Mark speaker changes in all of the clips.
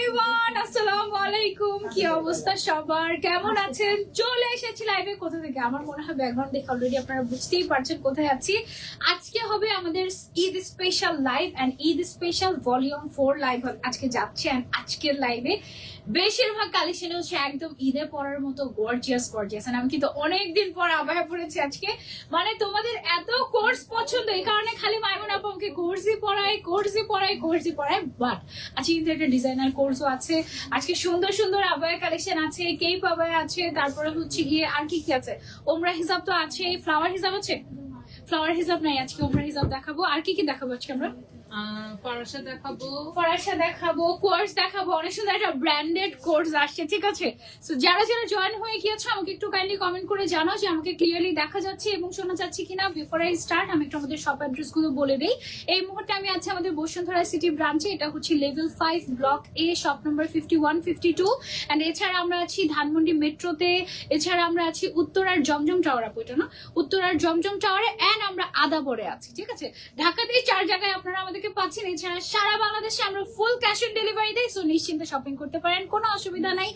Speaker 1: Everyone, আসসালামু আলাইকুম। কি অবস্থা সবার, কেমন আছেন? চলে এসেছি লাইভে। কোথা থেকে? আমার মনে হয় ব্যাকগ্রাউন্ড দেখে অলরেডি আপনারা বুঝতেই পারছেন কোথায় আছি। আজকে হবে আমাদের Eid special live and Eid special volume 4 live আজকে যাচ্ছে। এন্ড আজকের লাইভে বেশিরভাগ কালেকশন হচ্ছে একদম ঈদে পরার মতো গর্জিয়াস। আমি কিন্তু অনেকদিন পর আবায়া পড়েছি আজকে। মানে তোমাদের এত কোর্স পছন্দ, এই কারণে খালি মাইমুন আপু আমাকে কোর্সই পড়ায়। বাট আজকে কিন্তু একটা ডিজাইনার কোর্সও আছে। আজকে সুন্দর সুন্দর আবায়া কালেকশন আছে, কেপ আবায়া আছে, তারপরে হচ্ছে গিয়ে আর কি কি আছে, ওমরা হিজাব তো আছে, ফ্লাওয়ার হিজাব আছে। ফ্লাওয়ার হিজাব নাই আজকে, ওমরা হিজাব দেখাবো। আর কি কি দেখাবো আজকে আমরা? ফরাসা দেখাবো, কোর্স দেখাবো। অনেক সুন্দর একটা ব্র্যান্ডেড কোর্স আসছে, ঠিক আছে? সো যারা যারা জয়েন হয়ে গিয়েছো আমাকে একটু কাইন্ডলি কমেন্ট করে জানাও যে আমাকে ক্লিয়ারলি দেখা যাচ্ছে এবং শোনা যাচ্ছে কিনা। বিফোর আই স্টার্ট আমি একটু আমাদের শপ অ্যাড্রেস গুলো বলে দিই। এই মুহূর্তে আমি আছি আমাদের বসুন্ধরা সিটি ব্রাঞ্চে। এটা হচ্ছে level 5 block A, shop number 51 52। And এছাড়া আমরা আছি ধানমন্ডি মেট্রোতে। এছাড়া আমরা আছি উত্তরার জমজম টাওয়ার, আপু এটা না, উত্তরার জমজম টাওয়ারে। এন্ড আমরা আদাবরে আছি, ঠিক আছে? ঢাকাতেই 4 জায়গায় আপনারা আমাদেরকে পাচ্ছেন। এছাড়া সারা বাংলাদেশে আমরা ফুল ক্যাশ অন ডেলিভারি দেই। সো নিশ্চিন্তে শপিং করতে পারেন, কোনো অসুবিধা নাই।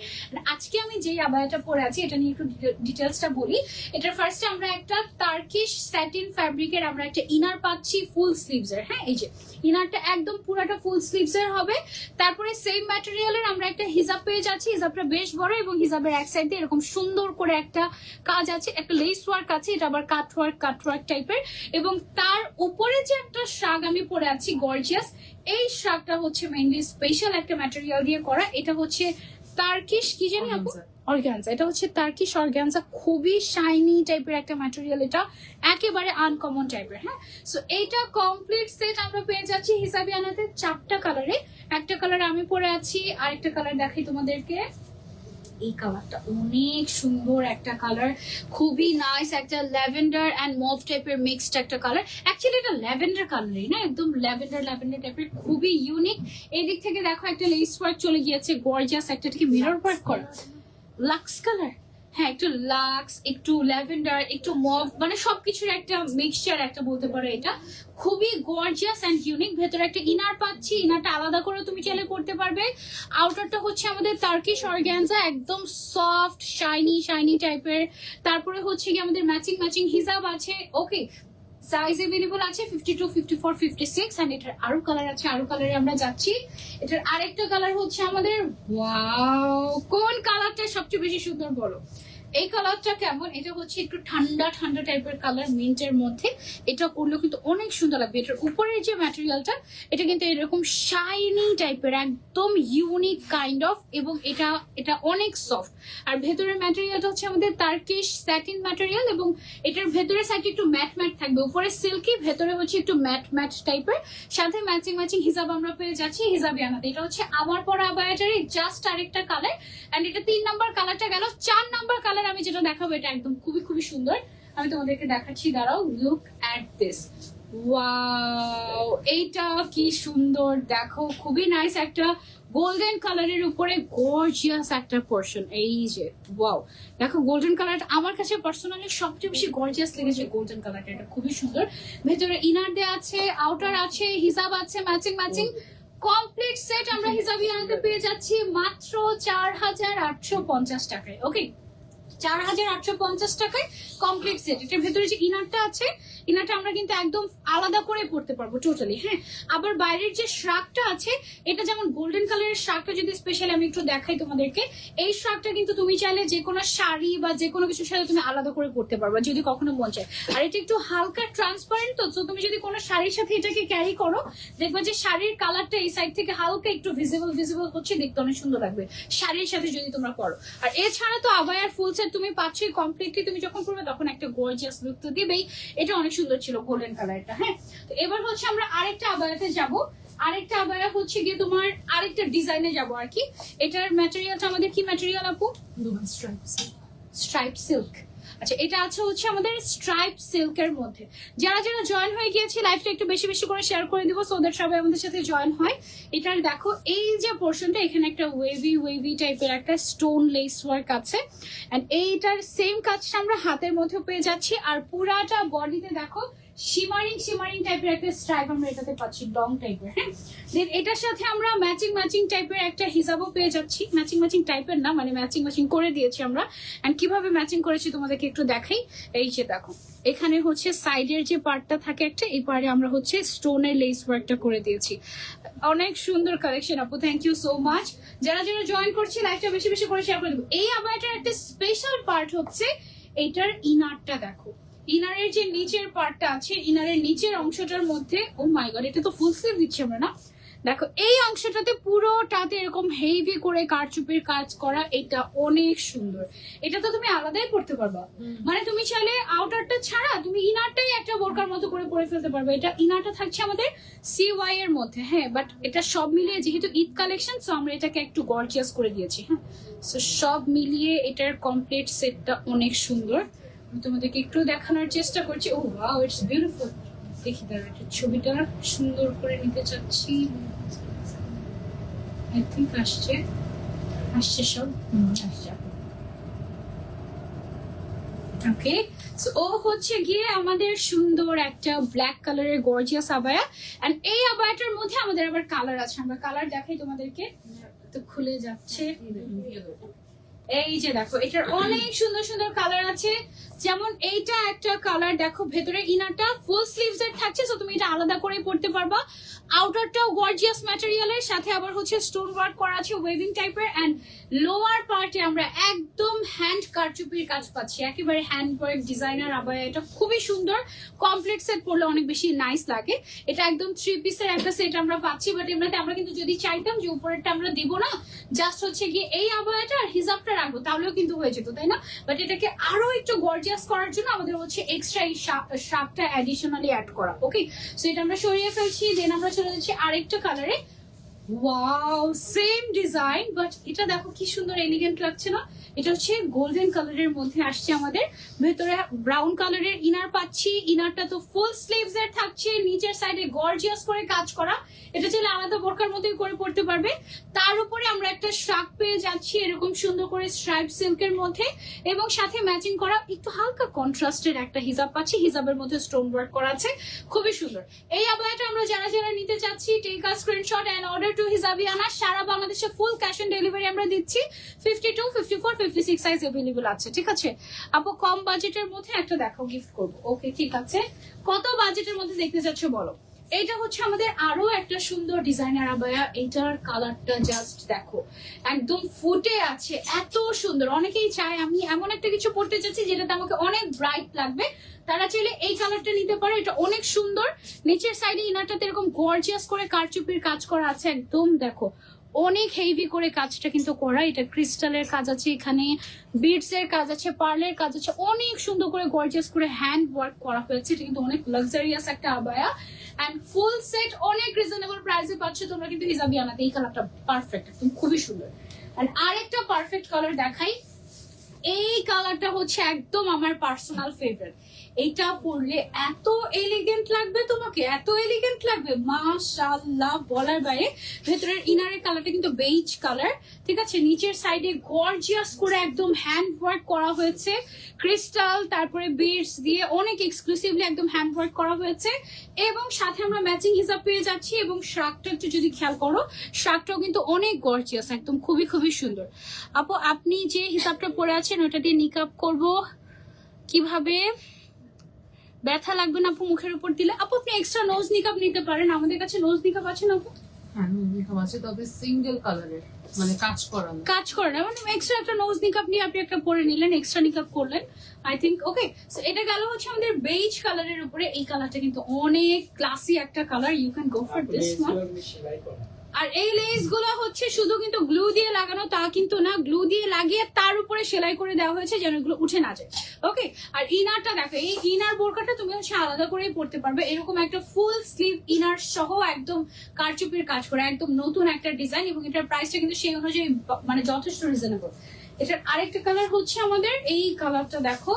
Speaker 1: আজকে আমি যেই আবায়াটা পরে আছি এটা নিয়ে একটু ডিটেলসটা বলি। এটার ফার্স্টে আমরা একটা টার্কিশ স্যাটিন ফ্যাব্রিকের আমরা একটা ইনার পাচ্ছি ফুল স্লিভস এর। হ্যাঁ, এই যে ইনারটা একদম পুরাটা ফুল স্লিভস এর হবে। তারপরে সেম ম্যাটেরিয়ালের আমরা একটা হিজাব পেয়ে যাচ্ছি। হিজাবটা বেশ বড় এবং হিজাবের এক সাইডে এরকম সুন্দর করে একটা কাজ আছে, একটা লেস ওয়ার্ক আছে। এটা আবার কাট ওয়ার্ক টাইপের। এবং তার উপরে যে একটা শাগ আমি পরে আছি গর্জিয়াস, এই শাগটা হচ্ছে মেইনলি স্পেশাল একটা ম্যাটেরিয়াল দিয়ে করা। এটা হচ্ছে টার্কিশ কি জানি আপু, অর্গানজা। এটা হচ্ছে টার্কিশ অর্গানজা, খুবই শাইনি টাইপের একটা ম্যাটেরিয়াল। এটা একেবারে আনকমন টাইপের। হ্যাঁ, সো এইটা কমপ্লিট সেট আমরা পেয়ে যাচ্ছি হিসাবিয়ানাতে 4টা কালারে। একটা কালার আমি পরে আছি, আরেকটা কালার দেখাই তোমাদেরকে। এই কালারটা অনেক সুন্দর একটা কালার, খুবই নাইস একটা ল্যাভেন্ডার এন্ড মভ টাইপের মিক্সড একটা কালার। অ্যাকচুয়ালি এটা ল্যাভেন্ডার কালারই না, একদম ল্যাভেন্ডার টাইপের, খুবই ইউনিক। এই দিক থেকে দেখো একটা লেস ওয়ার্ক চলে গিয়েছে গর্জিয়াস, একটা থেকে মিরর ওয়ার্ক করা লাক্স কালার। হ্যাঁ, একটু লাক্স, একটু ল্যাভেন্ডার, একটু মভ, মানে সবকিছুর একটা মিক্সচার একটা বলতে পারো। এটা খুবই গর্জিয়াস এন্ড ইউনিক। ভেতরে একটা ইনার পাচ্ছি, ইনারটা আলাদা করে তুমি চাইলে করতে পারবে। আউটারটা হচ্ছে আমাদের টার্কিশ অর্গানজা, একদম সফট শাইনি টাইপের। তারপরে হচ্ছে কি আমাদের ম্যাচিং হিজাব আছে। ওকে, সাইজ अवेलेबल আছে 52 54 56। এন্ড এটার আরো কালার আছে, আরো কালারে আমরা যাচ্ছি। এটার আরেকটা কালার হচ্ছে আমাদের, ওয়াও, কোন কালারটা সবচেয়ে বেশি সুন্দর বলো? এই কালারটা কেমন? এটা হচ্ছে একটু ঠান্ডা টাইপের কালার, মিন্টের মধ্যে। এটা পরলেও কিন্তু অনেক সুন্দর লাগবে। এটার উপরের যে ম্যাটেরিয়ালটা এটা কিন্তু এরকম শাইনি টাইপের, একদম ইউনিক কাইন্ড অফ, এবং এটা অনেক সফট। আর ভেতরের ম্যাটেরিয়ালটা হচ্ছে আমাদের টার্কিশ স্যাটিন ম্যাটেরিয়াল, এবং এটার ভেতরের সাইডে একটু ম্যাট থাকবে, উপরে সিল্কি, ভেতরে হচ্ছে একটু ম্যাট টাইপের। সাথে ম্যাচিং হিজাব আমরা পেয়ে যাচ্ছি হিজাবিয়ানাতে। এটা হচ্ছে আমার পরা আবায়াটারই জাস্ট আরেকটা কালার। এন্ড এটা 3 নাম্বার কালারটা গেল। 4 নাম্বার কালার আমি যেটা দেখাবো এটা একদম খুবই সুন্দর। আমি তোমাদেরকে দেখাচ্ছি, দাঁড়াও, লুক এট দিস। ওয়াও, এইটা কি সুন্দর দেখো, খুবই নাইস একটা গোল্ডেন কালারের উপরে গর্জিয়াস একটা পোর্শন। এই যে ওয়াও, দেখো গোল্ডেন কালারটা আমার কাছে পার্সোনালি সবচেয়ে বেশি গর্জিয়াস লেগেছে। গোল্ডেন কালারটা এটা খুবই সুন্দর। ভেতরে ইনার দেয়া আছে, আউটার আছে, হিজাব আছে, ম্যাচিং কমপ্লিট সেট আমরা হিজাবিয়ানাতে পেয়ে যাচ্ছি মাত্র 4850 টাকায়। ওকে, 4850 টাকায় কমপ্লিট সেট। এটার ভেতরে যে ইনারটা আছে, ইনারটা আমরা কিন্তু একদম আলাদা করে পড়তে পারবো টোটালি। হ্যাঁ, আবার বাইরের যে শ্রাগটা আছে, এটা যেমন গোল্ডেন কালারের শ্রাগটা যদি স্পেশালি আমি একটু দেখাই তোমাদেরকে, এই শ্রাগটা কিন্তু তুমি চাইলে যে কোনো শাড়ি বা যে কোনো কিছুর সাথে তুমি আলাদা করে পড়তে পারবা যদি কখনো মন চায়। আর এটা একটু হালকা ট্রান্সপারেন্ট, তো তুমি যদি কোনো শাড়ির সাথে এটাকে ক্যারি করো, দেখবা যে শাড়ির কালারটা এই সাইড থেকে হালকা একটু ভিজিবল হচ্ছে, দেখতে অনেক সুন্দর লাগবে শাড়ির সাথে যদি তোমরা পরো। আর এছাড়া তো আবায়ার ফুল সেট তুমি পাচ্ছই কমপ্লিটলি। তুমি যখন পরবে তখন একটা গর্জিয়াস লুক তো দিবেই। এটা অনেক সুন্দর ছিল গোল্ডেন কালারটা। হ্যাঁ, তো এবার হচ্ছে আমরা আরেকটা আবায়াতে যাব। আরেকটা আবায়া হচ্ছে গিয়ে তোমার আরেকটা ডিজাইনে যাব আর কি। এটার ম্যাটেরিয়ালটা আমাদের কি ম্যাটেরিয়াল আপু? Stripe silk. আচ্ছা, এটা আছে হচ্ছে আমাদের স্ট্রাইপ সিল্কের মধ্যে। যারা জয়েন হয়ে গিয়েছে লাইভটা একটু বেশি করে শেয়ার করে দিব, সো দ্যাট সবাই আমাদের সাথে জয়েন হয়। এটার দেখো এই যে পোর্শনটা, এখানে একটা ওয়েভি টাইপের একটা স্টোন লেস ওয়ার্ক আছে। এন্ড এইটার সেম কাজটা আমরা হাতের মধ্যে পেয়ে যাচ্ছি। আর পুরাটা বডিতে দেখো শিমারিং টাইপের একটা স্ট্রাইপ আমরা এটাতে পাচ্ছি, লং টাইপের। হ্যাঁ, দেন এটার সাথে আমরা ম্যাচিং টাইপের একটা হিজাবও পেয়ে যাচ্ছি। ম্যাচিং টাইপের না, মানে ম্যাচিং করে দিয়েছি আমরা। এন্ড কিভাবে ম্যাচিং করেছি তোমাদেরকে একটু দেখাই। এই যে দেখো, এখানে হচ্ছে সাইডের যে পার্টটা থাকে একটা, এই পার্টে আমরা হচ্ছে স্টোনের লেস ওয়ার্কটা করে দিয়েছি। অনেক সুন্দর কালেকশন আপু, থ্যাংক ইউ সো মাচ। যারা জয়েন করছি লাইভটা বেশি বেশি করে শেয়ার করে দেবো। এই আবায়াটার একটা স্পেশাল পার্ট হচ্ছে এইটার ইনারটা দেখো। ইনারের যে নিচের পার্টটা আছে, ইনারের নিচের অংশটার মধ্যে, ও মাই গড, এটা তো ফুল স্লিভ দিচ্ছি আমরা না। দেখো এই অংশটাতে পুরোটাতে এরকম হেভি করে কারচুপির কাজ করা, এটা অনেক সুন্দর। এটা তো তুমি আলাদাই পড়তে পারবা, মানে তুমি চাইলে আউটারটা ছাড়া তুমি ইনারটাই একটা বোরকার মতো করে পরে ফেলতে পারবে। এটা ইনারটা থাকছে আমাদের CY এর মধ্যে। হ্যাঁ, বাট এটা সব মিলিয়ে যেহেতু ঈদ কালেকশন, সো আমরা এটাকে একটু গর্জিয়াস করে দিয়েছি। হ্যাঁ, সো সব মিলিয়ে এটার কমপ্লিট সেটটা অনেক সুন্দর। আমি তোমাদেরকে একটু দেখানোর চেষ্টা করছি। ও ওয়াও, ইটস বিউটিফুল। দেখি দাঁড়া, ছবিটা সুন্দর করে নিতে চাচ্ছি। আই থিঙ্ক আসছে সব আসছে। ওকে, সো ও হচ্ছে গিয়ে আমাদের সুন্দর একটা ব্ল্যাক কালারের গর্জিয়াস আবায়া। এন্ড এই আবায়াটার মধ্যে আমাদের আবার কালার আছে, আমরা কালার দেখাই তোমাদেরকে। তো খুলে যাচ্ছে, এই যে দেখো, এটার অনেক সুন্দর কালার আছে। যেমন এইটা একটা কালার দেখো, ভেতরে ইনারটা ফুল স্লিভস এর থাকছে, সো তুমি এটা আলাদা করে পড়তে পারবা। আউটারটাও গর্জিয়াস ম্যাটেরিয়ালের সাথে আবার হচ্ছে স্টোন ওয়ার্ক করা আছে, ওয়েভিং টাইপের। এন্ড লোয়ার পার্টে আমরা একদম হ্যান্ড কারচুপির কাজ পাচ্ছি, একেবারে হ্যান্ড ওয়ার্ক ডিজাইনার আবায়া। এটা খুবই সুন্দর, কমপ্লিট সেট পরলে অনেক বেশি নাইস লাগে। এটা একদম 3 পিসের একটা সেট আমরা পাচ্ছি। বাট এমনিতে আমরা কিন্তু যদি চাইতাম যে উপরেরটা আমরা দিব না, জাস্ট হচ্ছে গিয়ে এই আবায়াটা আর হিজাবটা রাখবো, তাহলেও কিন্তু হয়ে যেত, তাই না? বাট এটাকে আরো একটু গর্জিয়াস করার জন্য আমাদের হচ্ছে এক্সট্রা এই শার্টটা অ্যাডিশনালি অ্যাড করা। ওকে, সো এটা আমরা সরিয়ে ফেলছি। দেন আমরা চলে যাচ্ছি আরেকটা কালারে। ওয়াও, সেম ডিজাইন, বাট এটা দেখো কি সুন্দর এলিগেন্ট লাগছে না? এটা হচ্ছে গোল্ডেন কালারের মধ্যে আসছে আমাদের। ভেতরে ব্রাউন কালারের ইনার পাচ্ছি। ইনারটা তো ফুল স্লিভস এর থাকছে, নিচের সাইডে গর্জিয়াস করে কাজ করা। এটা চাইলে আলাদা বোরকার মতোই করে পড়তে পারবে। তার উপরে আমরা একটা শার্ট পেয়ে যাচ্ছি এরকম সুন্দর করে স্ট্রাইপ সিল্কের মধ্যে, এবং সাথে ম্যাচিং করা একটু হালকা কন্ট্রাস্টের একটা হিজাব পাচ্ছি। হিজাবের মধ্যে স্টোন ওয়ার্ক করা আছে, খুবই সুন্দর। এই আবায়াটা আমরা যারা নিতে চাচ্ছি, take a screenshot and order to Hijabiana. সারা বাংলাদেশে ফুল ক্যাশ অন ডেলিভারি আমরা দিচ্ছি। 52, 54, 56 সাইজ अवेलेबल আছে, ঠিক আছে আপু? কম বাজেটের মধ্যে একটা দেখো, গিফট করব। ওকে, ঠিক আছে। কত বাজেটের মধ্যে দেখতে চাচ্ছ বলো? এইটা হচ্ছে আমাদের আরো একটা সুন্দর ডিজাইনার আবায়া। এইটার কালারটা জাস্ট দেখো, একদম ফুটে আছে, এত সুন্দর। অনেকেই চায় আমি এমন একটা কিছু পড়তে চাচ্ছি যেটাতে আমাকে অনেক ব্রাইট লাগবে, তারা চাইলে এই কালারটা নিতে পারে। এটা অনেক সুন্দর। নিচের সাইডে ইনারটাতে এরকম গর্জিয়াস করে কারচুপির কাজ করা আছে, একদম দেখো অনেক হেভি করে কাজটা কিন্তু করা। এটা ক্রিস্টালের কাজ আছে, এখানে বিডস এর কাজ আছে, পার্লের কাজ আছে, অনেক সুন্দর করে গর্জিয়াস করে হ্যান্ড ওয়ার্ক করা হয়েছে। এটা কিন্তু অনেক লাক্সারিয়াস একটা আবায়া। এন্ড ফুল সেট অনেক রিজনেবল প্রাইসে পাচ্ছ তোমরা কিন্তু হিজাবিয়ানাতে। এই কালারটা পারফেক্ট, একদম খুবই সুন্দর। আর আরেকটা পারফেক্ট কালার দেখাই। এই কালারটা হচ্ছে একদম আমার পার্সোনাল ফেভারিট। এটা পরলে এত এলিগেন্ট লাগবে তোমাকে, এত এলিগেন্ট লাগবে, মাশাআল্লাহ, বলার বাইরে। ভেতরের ইনারের কালারটা কিন্তু বেইজ কালার, ঠিক আছে? নিচের সাইডে গর্জিয়াস করে একদম হ্যান্ড ওয়ার্ক করা হয়েছে, ক্রিস্টাল তারপরে বিডস দিয়ে অনেক এক্সক্লুসিভলি একদম হ্যান্ড ওয়ার্ক করা হয়েছে। এবং সাথে আমরা ম্যাচিং হিসাব পেয়ে যাচ্ছি। এবং শার্টটা একটু যদি খেয়াল করো, শার্টটাও কিন্তু অনেক গর্জিয়াস, একদম খুবই সুন্দর। আপু আপনি যে হিসাবটা পরে আছেন ওটা দিয়ে নিকাব করব কিভাবে? ব্যথা লাগবে না আপু মুখের উপর দিলে? আপু আপনি এক্সট্রা নোজ নিকাব নিতে পারেন, আমাদের কাছে নোজ নিকাব আছে না আপু?
Speaker 2: হ্যাঁ, নিকাব আছে, তবে সিঙ্গেল কালারের, মানে কাজ করা
Speaker 1: না, মানে এক্সট্রা একটা নোজ নিকাব নিয়ে আপনি একটা পরে নিলেন, এক্সট্রা নিকাব করলেন, আই থিঙ্ক। ওকে, সো এটা গেল হচ্ছে আমাদের বেজ কালারের উপরে। এই কালারটা কিন্তু অনেক ক্লাসি একটা colour, you can go for this one. আর এই লেস গুলো হচ্ছে শুধু কিন্তু গ্লু দিয়ে লাগানো তা কিন্তু না, গ্লু দিয়ে লাগিয়ে তার উপরে সেলাই করে দেওয়া হয়েছে যেন এগুলো উঠে না যায়। ওকে, আর ইনারটা দেখো, এই ইনার বোরকাটা তুমি হচ্ছে আলাদা করেই পড়তে পারবে। এরকম একটা ফুল স্লিভ ইনার সহ একদম কারচুপির কাজ করে, একদম নতুন একটা ডিজাইন। এবং এটার প্রাইসটা কিন্তু সেই অনুযায়ী মানে যথেষ্ট রিজনেবল। এটার আরেকটা কালার হচ্ছে আমাদের এই কালারটা দেখো,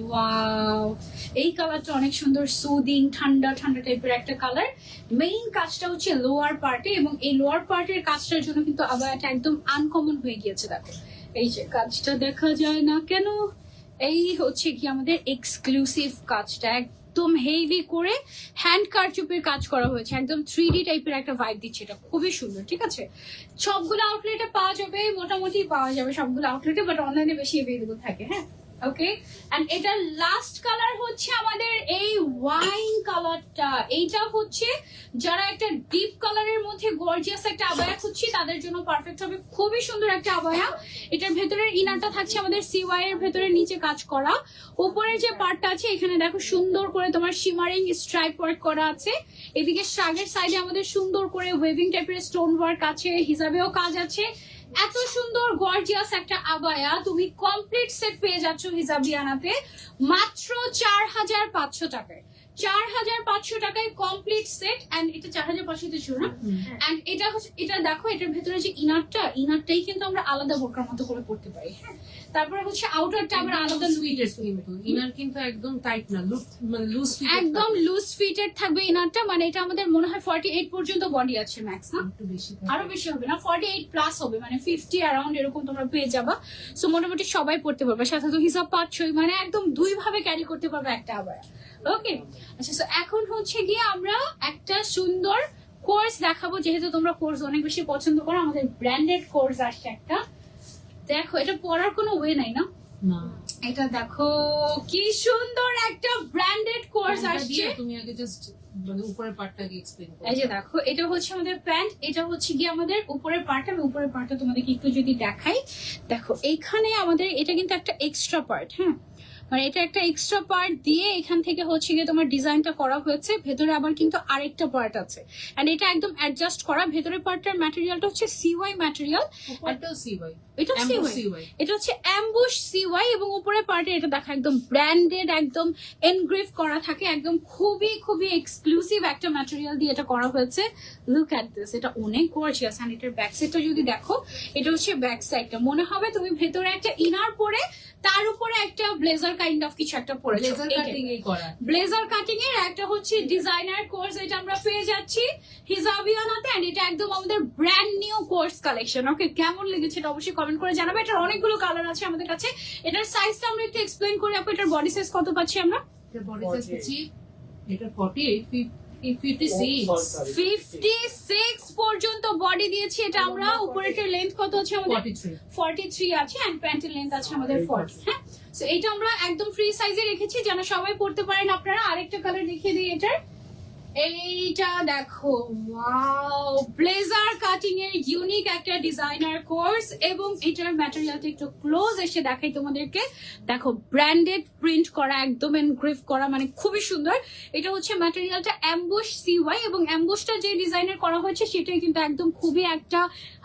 Speaker 1: ওয়াও, এই কালারটা অনেক সুন্দর, সুদিং, ঠান্ডা টাইপের একটা কালার। মেইন কাজটা হচ্ছে লোয়ার পার্টে, এবং এই লোয়ার পার্টের কাজটার জন্য কিন্তু আবায়াটা একদম আনকমন হয়ে গিয়েছে। দেখো এই যে কাজটা দেখা যায় না কেন, এই হচ্ছে কি আমাদের এক্সক্লুসিভ কাজটা, একদম হেভি করে হ্যান্ড কারচুপির কাজ করা হয়েছে, একদম 3D টাইপের একটা ভাইব দিচ্ছে, এটা খুবই সুন্দর। ঠিক আছে, সবগুলো আউটলেটে পাওয়া যাবে, মোটামুটি পাওয়া যাবে সবগুলো আউটলেটে, বাট অনলাইনে বেশি অ্যাভেলেবল থাকে। হ্যাঁ, ওকে। এন্ড এটার লাস্ট কালার হচ্ছে আমাদের এই ওয়াইন কালারটা। এইটা হচ্ছে যারা একটা ডিপ কালারের মধ্যে গর্জিয়াস একটা আবায়া খুঁজছি তাদের জন্য পারফেক্ট হবে, খুবই সুন্দর একটা আবায়া। এটার ভেতরের ইনারটা থাকছে আমাদের সিওয়াই এর ভেতরে নিচে কাজ করা, উপরে যে পার্টটা আছে এখানে দেখো সুন্দর করে তোমার শিমারিং স্ট্রাইপ ওয়ার্ক করা আছে, এদিকে শাগের সাইডে আমাদের সুন্দর করে ওয়েভিং টাইপের স্টোন ওয়ার্ক আছে, হিসাবেও কাজ আছে। এত সুন্দর গর্জিয়াস একটা আবায়া তুমি কমপ্লিট সেট পেয়ে যাচ্ছ হিজাবিয়ানাতে মাত্র 4500 টাকায়। 4500 টাকায় কমপ্লিট সেট। এন্ড এটা 4500 ছিল না? এন্ড এটা হচ্ছে, এটা দেখো এটার ভেতরে যে ইনারটাই কিন্তু আমরা আলাদা বোরকার মতো করে পড়তে পারি। হ্যাঁ, তারপরে হচ্ছে আউটারটা আমরা আলাদা
Speaker 2: সুইটেড, কিন্তু ইনার কিন্তু একদম টাইট না, মানে লুজ ফিট,
Speaker 1: একদম লুজ ফিটেড থাকবে ইনারটা। মানে এটা আমাদের মনে হয় 48 পর্যন্ত বডি আছে ম্যাক্স, না
Speaker 2: একটু বেশি,
Speaker 1: আরো বেশি হবে না, 48 প্লাস হবে, মানে 50 অ্যারাউন্ড এরকম তোমরা পেয়ে যাবা। সো মোটামুটি সবাই পড়তে পারবে, সাথে তো হিসাব পাচ্ছই, মানে একদম দুই ভাবে ক্যারি করতে পারবে একটা আবায়া। ওকে, আচ্ছা, সো এখন হচ্ছে গিয়ে আমরা একটা সুন্দর কোর্স দেখাবো, যেহেতু তোমরা কোর্স অনেক বেশি পছন্দ করো। আমাদের ব্র্যান্ডেড কোর্স আসছে একটা, দেখো এটা পরার কোনো ওয়ে নাই না,
Speaker 2: না
Speaker 1: এটা দেখো কি সুন্দর একটা ব্র্যান্ডেড কোর্স আসছে।
Speaker 2: তুমি আগে জাস্ট মানে উপরের পার্টটাকে এক্সপ্লেইন করো।
Speaker 1: এই যে দেখো এটা হচ্ছে আমাদের প্যান্ট, এটা হচ্ছে গিয়ে আমাদের উপরের পার্ট। আমি উপরের পার্টটা তোমাদেরকে একটু যদি দেখাই, দেখো এইখানে আমাদের এটা কিন্তু একটা এক্সট্রা পার্ট। হ্যাঁ, মানে এটা একটা এক্সট্রা পার্ট দিয়ে এখান থেকে হচ্ছে গিয়ে তোমার ডিজাইনটা করা হয়েছে, ভেতরে আবার কিন্তু আরেকটা পার্ট আছে, এন্ড এটা একদম অ্যাডজাস্ট করা। ভেতরের পার্টটার ম্যাটেরিয়ালটা হচ্ছে সিওয়াই ম্যাটেরিয়াল,
Speaker 2: উপরটাও সিওয়াই,
Speaker 1: এটা সিওয়াই, এটা হচ্ছে অ্যাম্বুশ সিওয়াই, এবং উপরের পার্টে এটা দেখা একদম ব্র্যান্ডেড, একদম এনগ্রেভ করা থাকে, একদম খুবই খুবই এক্সক্লুসিভ একটা ম্যাটেরিয়াল দিয়ে এটা করা হয়েছে। লুক অ্যাট দিস, এটা অনেক গর্জিয়াস। এন্ড এটার ব্যাক সাইডটা যদি দেখো, এটা হচ্ছে ব্যাক সাইডটা, মনে হবে তুমি ভেতরে একটা ইনার পরে তার উপরে একটা ব্লেজার কাইন্ড অফ কিছু একটা পরেছো।
Speaker 2: লেজার কাটিং এই করা,
Speaker 1: ব্লেজার কাটিং এর একটা হচ্ছে ডিজাইনার কোর্স, এটা আমরা পেয়ে যাচ্ছি হিজাবিয়ানাতে। এন্ড এটা একদম আমাদের ব্র্যান্ড নিউ কোর্স কালেকশন। ওকে, কেমন লেগেছে এটা অবশ্যই কমেন্ট করে জানাবে। এটার অনেকগুলো কালার আছে আমাদের কাছে। এটার সাইজটা আমরা একটু এক্সপ্লেইন করি আপু, এটার বডি সাইজ কত পাচ্ছি আমরা?
Speaker 2: এটা বডি সাইজ পাচ্ছি, এটা 48,
Speaker 1: 56 পর্যন্ত বডি দিয়েছি এটা আমরা। উপরের লেন্থ কত আছে আমাদের? 43 আছে, এন্ড প্যান্টের লেন্থ আছে আমাদের 40। হ্যাঁ, সো এটা আমরা একদম ফ্রি সাইজে রেখেছি যেন সবাই পড়তে পারেন আপনারা। আরেকটা কালার দেখিয়ে দিই এটার, এইটা দেখো, ওয়াও, ব্লেজার কাটিং এর ইউনিক একটা ডিজাইনার কোর্স, এবং এটার ম্যাটেরিয়ালটা একটু ক্লোজ এসে দেখাই তোমাদেরকে। দেখো ব্র্যান্ডেড প্রিন্ট করা, একদম এনগ্রেভ করা, মানে খুবই সুন্দর। এটা হচ্ছে ম্যাটেরিয়ালটা অ্যাম্বুশ সিওয়াই, এবং অ্যাম্বুশটা যে ডিজাইনের করা হয়েছে সেটাই কিন্তু একদম খুবই একটা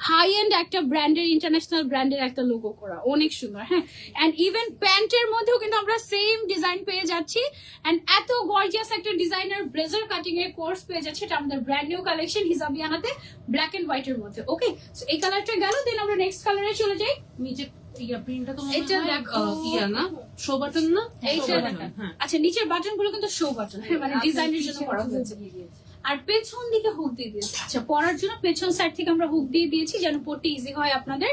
Speaker 1: হাই এন্ড একটা ব্র্যান্ডের, ইন্টারন্যাশনাল ব্র্যান্ডের একটা লোগো করা, অনেক সুন্দর। হ্যাঁ, এন্ড ইভেন প্যান্টের মধ্যেও কিন্তু আমরা সেম ডিজাইন পেয়ে যাচ্ছি। এন্ড এত গর্জিয়াস একটা ডিজাইনার ব্লেজার কাটিং এর কোর্স পেয়ে যাচ্ছে, এটা আমাদের ব্র্যান্ড নিউ কালেকশন হিজাবিয়ানাতে, ব্ল্যাক এন্ড হোয়াইট এর মধ্যে। ওকে, সো এই কালারটা গেল, দেন আমরা নেক্সট কালারে চলে যাই।
Speaker 2: নিচে ইয়া প্রিন্টটা তো
Speaker 1: এটা দেখো,
Speaker 2: ইয়া না, শো বাটন না,
Speaker 1: এইটা
Speaker 2: show
Speaker 1: দেখো।
Speaker 2: button, হ্যাঁ।
Speaker 1: আচ্ছা, নিচের বাটন গুলো কিন্তু শো বাটন, হ্যাঁ, মানে ডিজাইনের জন্য করা হয়েছে। আর পেছন দিকে হুক দিয়ে দিয়েছি। আচ্ছা, পরার জন্য পেছন সাইড থেকে আমরা হুক দিয়ে দিয়েছি যেন পড়তে ইজি হয় আপনাদের।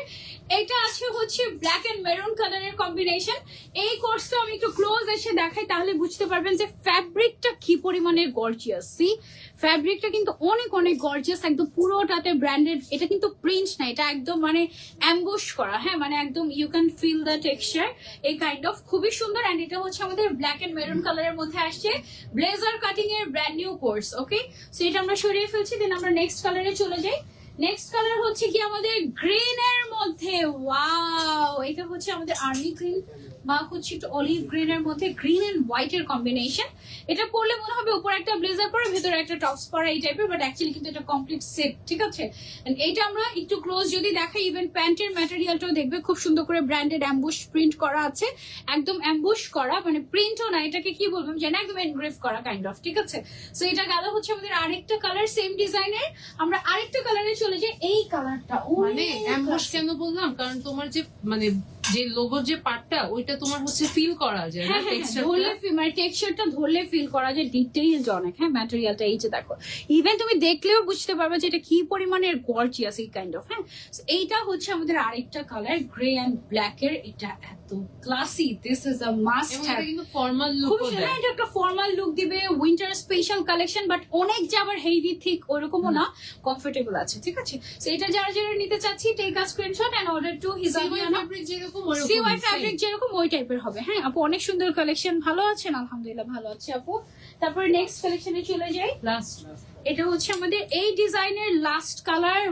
Speaker 1: এটা আছে হচ্ছে ব্ল্যাক এন্ড মেরুন কালারের কম্বিনেশন। এই কোর্সটা আমি একটু ক্লোজ এসে দেখাই, তাহলে বুঝতে পারবেন যে ফ্যাব্রিকটা কি পরিমাণে গর্জিয়াস। সি, ফ্যাব্রিকটা কিন্তু অনেক অনেক গর্জিয়াস, একদম পুরোটাতে ব্র্যান্ডেড। এটা কিন্তু প্রিন্ট না, এটা একদম মানে অ্যাম্বুশ করা। হ্যাঁ, মানে একদম you can feel the texture, এই কাইন্ড অফ, খুবই সুন্দর। এন্ড এটা হচ্ছে আমাদের ব্ল্যাক এন্ড মেরুন কালারের মধ্যে আসছে, ব্লেজার কাটিং এর ব্র্যান্ড নিউ কোর্স। ওকে, সো এটা আমরা সরিয়ে ফেলছি, দেন আমরা নেক্সট কালারে চলে যাই। নেক্সট কালার হচ্ছে কি আমাদের গ্রিন এর মধ্যে। ওয়াও, এটা হচ্ছে আমাদের আর্মি গ্রিন বা হচ্ছে একটু অলিভ গ্রিন এর মধ্যে, গ্রিন এন্ড হোয়াইট এর কম্বিনেশন। এটা পরলে মনে হবে উপরে একটা ব্লেজার পরে ভেতরে একটা টপস পরা, এই টাইপের, বাট অ্যাকচুয়ালি কিন্তু এটা কমপ্লিট সেট। ঠিক আছে, এন্ড এইটা আমরা একটু ক্লোজ যদি দেখাই, ইভেন প্যান্টের ম্যাটেরিয়ালটাও দেখবে খুব সুন্দর করে ব্র্যান্ডেড অ্যাম্বুশ প্রিন্ট করা আছে, একদম অ্যাম্বুশ করা, মানে প্রিন্টও না, এটাকে কি বলবো জানি, একদম এনগ্রেভ করা কাইন্ড অফ। ঠিক আছে, সো এটা গেল হচ্ছে আমাদের আরেকটা কালার সেম ডিজাইনের। আমরা আরেকটা কালারে চলে যাই, এই কালারটা
Speaker 2: মানে অ্যাম্বুশ কেন বললাম, কারণ তোমার যে মানে যে লোগোর যে পার্টটা ওইটা তোমার হচ্ছে ফিল করা যায় না
Speaker 1: ধরলে মানে টেক্সচারটা ধরলে ফিল করা যায়, ডিটেইলস অনেক। হ্যাঁ, ম্যাটেরিয়ালটা এই যে দেখো, ইভেন তুমি দেখলেও বুঝতে পারবে যে এটা কি পরিমাণের গর্জিয়াস এই কাইন্ড অফ। হ্যাঁ, এইটা হচ্ছে আমাদের আরেকটা কালার গ্রে অ্যান্ড ব্ল্যাক এর। এটা এত classy, this is a must have.
Speaker 2: কিন্তু ফর্মাল লুক
Speaker 1: খুব সুন্দর, এটা একটা ফর্মাল লুক দিবে, উইন্টার স্পেশাল কালেকশন, বাট অনেক যে আবার হেভি থিক ওরকমও না, কমফোর্টেবল আছে। ঠিক আছে, তো এটা যারা যারা নিতে চাচ্ছি, take a screenshot and order to Hijabiana. সিওয়াই ফ্যাব্রিক যেরকম ওই টাইপের হবে। হ্যাঁ আপু, অনেক সুন্দর কালেকশন। ভালো আছেন? আলহামদুলিল্লাহ ভালো আছে আপু। তারপরে নেক্সট কালেকশনে চলে যাই।
Speaker 2: লাস্ট
Speaker 1: এটা হচ্ছে আমাদের এই ডিজাইনের লাস্ট কালার।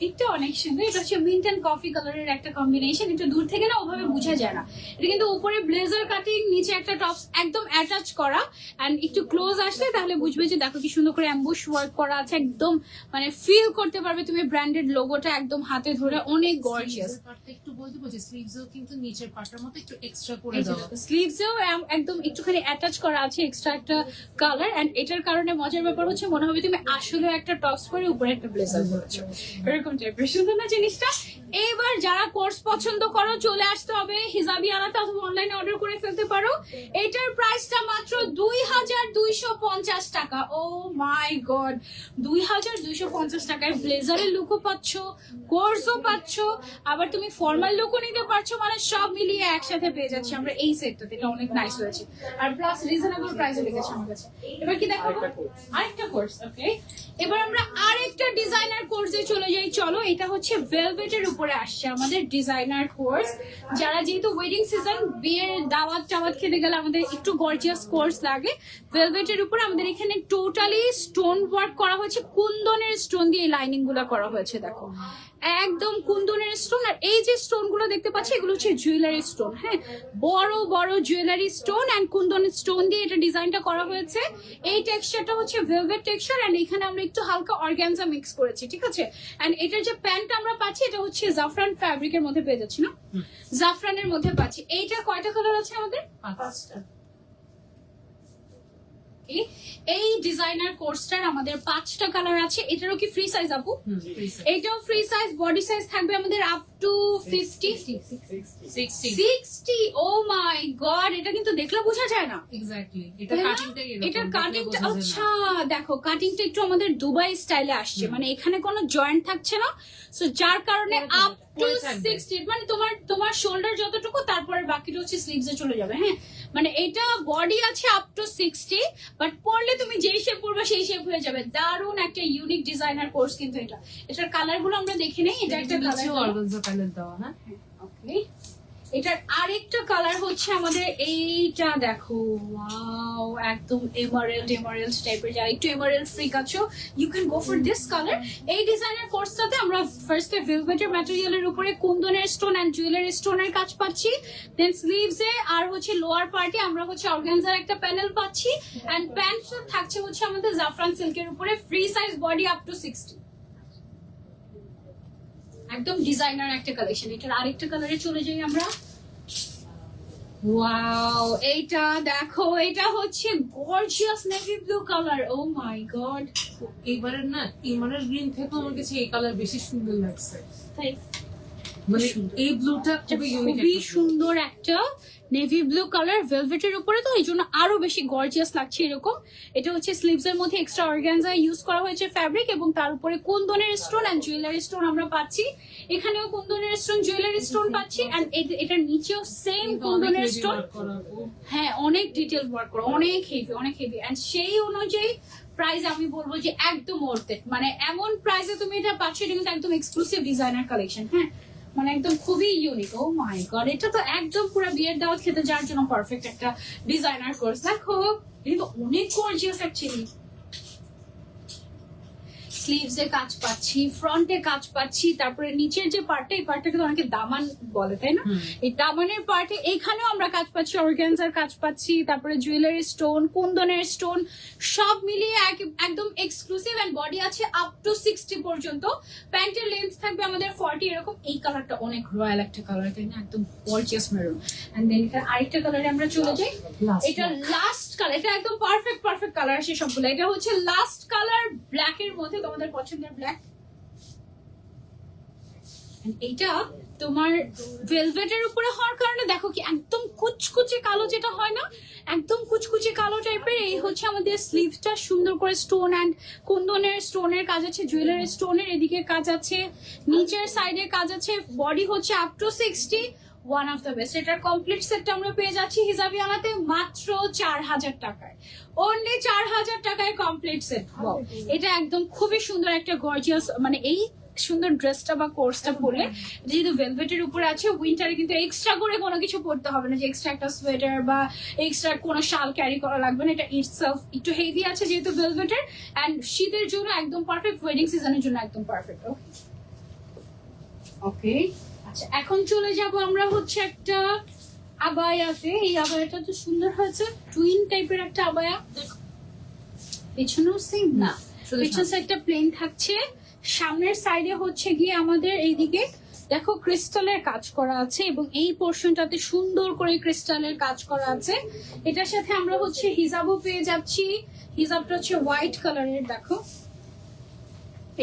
Speaker 1: এটা অনেক সুন্দর। এটা হচ্ছে মিন্ট এন্ড কফি কালারের একটা কম্বিনেশন। এটা দূর থেকে না ওভাবে বোঝা যায় না। এটা কিন্তু উপরে ব্লেজার কাটিং, নিচে একটা টপস একদম অ্যাটাচ করা, এন্ড একটু ক্লোজ আসলে তাহলে বুঝবে যে দেখো কি সুন্দর করে অ্যাম্বুশ ওয়ার্ক করা আছে। একদম মানে ফিল করতে পারবে তুমি ব্র্যান্ডেড লোগোটা একদম হাতে ধরে, অনেক গর্জিয়াস।
Speaker 2: একটু বলতে বলছি স্লিভসও কিন্তু নিচের পার্টের মতো একটু এক্সট্রা করে দেওয়া,
Speaker 1: স্লিভসেও একদম একটুখানি অ্যাটাচ করা আছে এক্সট্রা একটা কালার। এন্ড এটার কারণে মজার ব্যাপার হচ্ছে মনে হবে তুমি আসলে একটা টপস পরে উপরে একটা ব্লেজার পরেছো, এরকম টাইপের। সুন্দর না জিনিসটা? এবার যারা কোর্স পছন্দ করো চলে আসতে হবে হিজাবিয়ানাতে, অথবা অনলাইনে অর্ডার করে ফেলতে পারো। এটার প্রাইসটা মাত্র 2250 টাকা। ও মাই গড, 2250 টাকায় ব্লেজারের লুকও পাচ্ছ, কোর্সও পাচ্ছ, আবার তুমি ফর্মাল লুকও নিতে পারছো। মানে সব মিলিয়ে একসাথে পেয়ে যাচ্ছি আমরা এই সেটটাতে। এটা অনেক নাইস হয়েছে, আর প্লাস রিজনেবল প্রাইসে লেগেছে আমার কাছে। এবার কি দেখাবো? আরেকটা কোর্স। ওকে, এবার আমরা আরেকটা ডিজাইনার কোর্সে চলে যাই। চলো, এটা হচ্ছে ভেলভেটের উপরে আসছে আমাদের ডিজাইনার কোর্স। যারা যেহেতু ওয়েডিং সিজন, বিয়ের দাওয়াত টাওয়াত খেতে গেলে আমাদের একটু গর্জিয়াস কোর্স লাগে, ভেলভেটের উপরে আমাদের এখানে টোটালি স্টোন ওয়ার্ক করা হয়েছে, কুন্দনের স্টোন দিয়ে লাইনিং গুলা করা হয়েছে। দেখো একদম কুন্দনের স্টোন। আর এই যে স্টোন গুলো দেখতে পাচ্ছি এগুলো হচ্ছে জুয়েলারি স্টোন। হ্যাঁ, বড় বড় জুয়েলারি স্টোন এন্ড কুন্দনের স্টোন দিয়ে এটা ডিজাইনটা করা হয়েছে। এই টেক্সচারটা হচ্ছে ভেলভেট টেক্সচার, এন্ড এখানে আমরা একটু হালকা অর্গানজা মিক্স করেছি। ঠিক আছে, এন্ড এটার যে প্যান্ট আমরা পাচ্ছি এটা হচ্ছে জাফরান ফ্যাব্রিকের মধ্যে পেয়ে যাচ্ছি না, জাফরানের মধ্যে পাচ্ছি। এইটা কয়টা কালার আছে আমাদের? 5টা। এই ডিজাইনার কোর্সটার আমাদের 5টা কালার আছে। এটারও কি ফ্রি সাইজ আপু? এটাও ফ্রি সাইজ। বডি সাইজ থাকবে আমাদের up to 60। Oh my god, এটা কিন্তু দেখলে বোঝা যায় না।
Speaker 2: এক্স্যাক্টলি,
Speaker 1: এটার কাটিংটা, আচ্ছা দেখো কাটিংটা একটু আমাদের দুবাই স্টাইলে আসছে। মানে এখানে কোনো জয়েন্ট থাকছে না, সো যার কারণে আপ টু 60, মানে তোমার শোল্ডার যতটুকু, তারপরে বাকিটা হচ্ছে স্লিভসে চলে যাবে। হ্যাঁ, মানে এটা বডি আছে আপ টু 60, বাট পরলে তুমি যেই শেপ পরবে সেই শেপ হয়ে যাবে। দারুন একটা ইউনিক ডিজাইনার কোর্স কিন্তু এটা। এটার কালার গুলো আমরা দেখে নেই। এটা একটা
Speaker 2: কালার দেওয়া। হ্যাঁ,
Speaker 1: ওকে, এটার আরেকটা কালার হচ্ছে আমাদের এইটা। দেখো ওয়াও, একদম এমারেল্ড টাইপের। যারা একটু এমারেল্ড ফ্রিক আছো, you can go for this colour. এই ডিজাইনের কোর্সটাতে আমরা ফার্স্টে ভেলভেটের ম্যাটেরিয়ালের উপরে কুন্দনের স্টোন এন্ড জুয়েলারি স্টোনের কাজ পাচ্ছি। দেন স্লিভসে আর হচ্ছে লোয়ার পার্টে আমরা হচ্ছে অর্গানজার একটা প্যানেল পাচ্ছি, এন্ড প্যান্টটা থাকছে হচ্ছে আমাদের জাফরান সিল্কের উপরে। Free size, body up to 60। একদম ডিজাইনার একটা কালেকশন। এটার আরেকটা কালারে চলে যাই আমরা। ওয়াও, এইটা দেখো, এটা হচ্ছে gorgeous navy blue colour. O my god,
Speaker 2: এবারের না এবারের গ্রিন থেকে আমার কাছে এই কালার বেশি সুন্দর লাগছে।
Speaker 1: তাই
Speaker 2: মানে এই ব্লুটা খুবই ইউনিক,
Speaker 1: খুবই সুন্দর একটা নেভি ব্লু কালার ভেলভেটের উপরে, তো এই জন্য আরো বেশি গর্জিয়াস লাগছে এরকম। এটা হচ্ছে স্লিভস এর মধ্যে এক্সট্রা অর্গানজা ইউজ করা হয়েছে ফ্যাব্রিক, এবং তার উপরে কুন্দনের স্টোন এন্ড জুয়েলারি স্টোন আমরা পাচ্ছি। এখানেও কুন্দনের স্টোন, জুয়েলারি স্টোন পাচ্ছি, এন্ড এটার নিচেও সেম কুন্দনের স্টোন। হ্যাঁ, অনেক ডিটেল ওয়ার্ক করা, অনেক হেভি এন্ড সেই অনুযায়ী প্রাইস আমি বলবো যে একদম ওর্থ ইট। মানে এমন প্রাইসে তুমি এটা পাচ্ছ, এটা কিন্তু একদম এক্সক্লুসিভ ডিজাইনার কালেকশন। হ্যাঁ, মানে একদম খুবই ইউনিক। ও মাই গড, এটা তো একদম পুরো বিয়ের দাওয়াত খেতে যাওয়ার জন্য পারফেক্ট একটা ডিজাইনার কোর্স। দেখো এটা তো অনেক গর্জিয়াস অ্যাকচুয়ালি। স্লিভস এ কাজ পাচ্ছি, ফ্রন্টে কাজ পাচ্ছি, তারপরে নিচের যে পার্টটা, এই পার্টটাকে তো অনেকে দামান বলে তাই না? এই দামানের পার্টে এখানেও আমরা কাজ পাচ্ছি, অর্গানজার কাজ পাচ্ছি, তারপরে জুয়েলারি স্টোন, কুন্দনের স্টোন, সব মিলিয়ে একদম এক্সক্লুসিভ। এন্ড বডি আছে আপ টু 60 পর্যন্ত। প্যান্টের লেন্থ থাকবে আমাদের 40 এরকম। এই কালারটা অনেক রয়্যাল একটা কালার তাই না, একদম গর্জিয়াস মেরুন। এন্ড দেন এটা আরেকটা কালারে আমরা চলে যাই। এটা লাস্ট কালার, এটা একদম পারফেক্ট কালার আসে সবগুলো। এটা হচ্ছে লাস্ট কালার ব্ল্যাক এর মধ্যে, তোমাদের পছন্দের ব্ল্যাক। এইটা তোমার ভেলভেটের উপরে হওয়ার কারণে দেখো কি একদম কুচকুচে কালো যেটা হয় না, একদম কুচকুচে কালো টাইপের। এই হচ্ছে আমাদের স্লিভসটা, সুন্দর করে স্টোন অ্যান্ড কুন্দনের স্টোনের কাজ আছে, জুয়েলারি স্টোনের এদিকে কাজ আছে, নিচের সাইডে কাজ আছে। বডি হচ্ছে up to 60, one of the best. এটার কমপ্লিট সেটটা আমরা পেয়ে যাচ্ছি হিজাবিয়ানাতে মাত্র 4000 টাকায়, অনলি 4000 টাকায় কমপ্লিট সেট। এটা একদম খুবই সুন্দর একটা গর্জিয়াস, মানে এই সুন্দর ড্রেসটা বা কোর্সটা পরলে, যেহেতু ভেলভেটের উপরে আছে, উইন্টারে কিন্তু এক্সট্রা করে কোনো কিছু পরতে হবে না, যে এক্সট্রা একটা সোয়েটার বা এক্সট্রা কোনো শাল ক্যারি করা লাগবে না। এটা ইটসেলফ একটু হেভি আছে যেহেতু ভেলভেটের, এন্ড শীতের জন্য একদম পারফেক্ট, ওয়েডিং সিজনের জন্য একদম পারফেক্ট। ওকে, আচ্ছা এখন চলে যাব আমরা হচ্ছে একটা আবায়াতে। এই আবায়াটা তো সুন্দর হয়েছে, টুইন টাইপের একটা আবায়া। পেছনেও সেম না, পেছন সাইডটা প্লেন থাকছে, সামনের সাইডে হচ্ছে গিয়ে আমাদের এইদিকে দেখো ক্রিস্টালের কাজ করা আছে, এবং এই পোর্শনটাতে সুন্দর করে ক্রিস্টালের কাজ করা আছে। এটার সাথে আমরা হচ্ছে হিজাবও পেয়ে যাচ্ছি। হিজাবটা হচ্ছে হোয়াইট কালারের, দেখো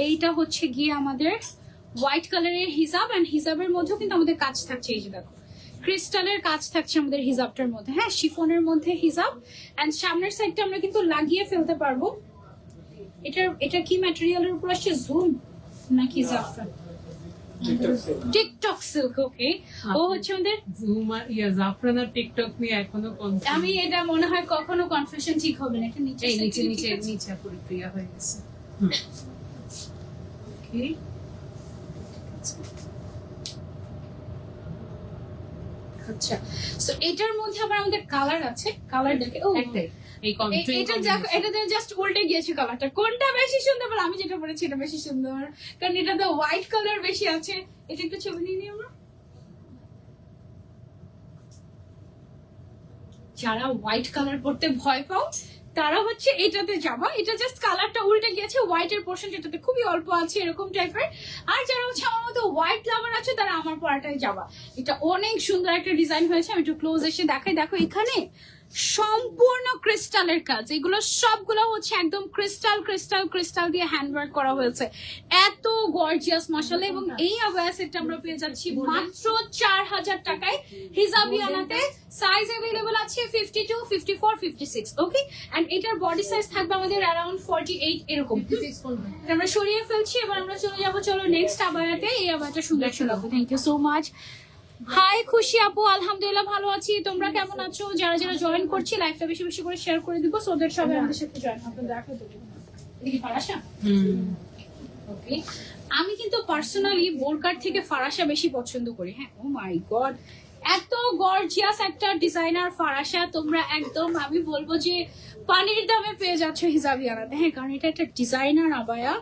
Speaker 1: এইটা হচ্ছে গিয়ে আমাদের হোয়াইট কালারের হিজাব, এন্ড হিজাবের মধ্যেও কিন্তু আমাদের কাজ থাকছে। এই যে দেখো ক্রিস্টালের কাজ থাকছে আমাদের হিজাবটার মধ্যে, হ্যাঁ শিফনের মধ্যে হিজাব। এন্ড সামনের সাইডটা আমরা কিন্তু লাগিয়ে ফেলতে পারবো। এটা কি ম্যাটেরিয়ালের উপর আসছে, জুম নাকি জাফরান? TikTok silk. ওকে, ও হচ্ছে আমাদের
Speaker 2: জুম আর জাফরান আর টিকটক নিয়ে এখনো
Speaker 1: আমি এটা মনে হয় কখনো কনফিউশন ঠিক হবে না। এটা নিচে
Speaker 2: নিচে নিচে নিচে পুরো ক্লিয়ার হয়ে গেছে।
Speaker 1: ওকে, আচ্ছা সো এটার মধ্যে আবার আমাদের কালার আছে। কালার দেখে ও
Speaker 2: একটাই এই
Speaker 1: এটা দেখো, এটাতে জাস্ট উল্টে গিয়েছে কালারটা। কোনটা বেশি সুন্দর বলো? আমি যেটা পরেছি এটা বেশি সুন্দর, কারণ এটাতে হোয়াইট কালার বেশি আছে। এটা একটু ছবি নিয়ে নিই আমরা। যারা হোয়াইট কালার পরতে ভয় পাও তারা হচ্ছে এটাতে যাবা। এটা জাস্ট কালারটা উল্টে গিয়েছে, হোয়াইট এর পোর্শন যেটাতে খুবই অল্প আছে এরকম টাইপের। আর যারা হচ্ছে আমার মতো হোয়াইট লাভার আছে তারা আমার পরাটাই যাবা। এটা অনেক সুন্দর একটা ডিজাইন হয়েছে, আমি একটু ক্লোজ এসে দেখাই। দেখো এখানে সম্পূর্ণ ক্রিস্টালের কাজ, এগুলো সবগুলো হচ্ছে একদম ক্রিস্টাল ক্রিস্টাল ক্রিস্টাল দিয়ে হ্যান্ডওয়ার্ক করা হয়েছে, এত গর্জিয়াস মাশাআল্লাহ। এবং এই আবায়া সেটটা আমরা পেয়ে যাচ্ছি মাত্র 4000 টাকায় হিজাবিয়ানাতে। সাইজ अवेलेबल আছে 52, 54, 56। ওকে, এন্ড এটার বডি সাইজ থাকবে আমাদের अराउंड 48 এরকম। এটা আমরা সরিয়ে ফেলছি, এবার আমরা চলে যাব চলো নেক্সট আবায়াতে। এই আবায়াটা সুন্দর ছিল। Thank you so much. Hi খুশি আপু, আলহামদুলিল্লাহ ভালো আছি, তোমরা কেমন আছো? যারা যারা জয়েন করছি লাইভটা বেশি বেশি করে শেয়ার করে দিব, সো দ্যাট সবাই আমাদের সাথে জয়েন হবে। দেখা তো দেখি ফারাসা। ওকে, আমি কিন্তু পার্সোনালি বোরকার থেকে ফারাসা বেশি পছন্দ করি। হ্যাঁ, ও মাই গড, এত গর্জিয়াস একটা ডিজাইনার ফারাসা তোমরা একদম আমি বলবো যে পানির দামে পেয়ে যাচ্ছ হিজাবিয়ানাতে। হ্যাঁ, কারণ এটা একটা ডিজাইনার আবায়া।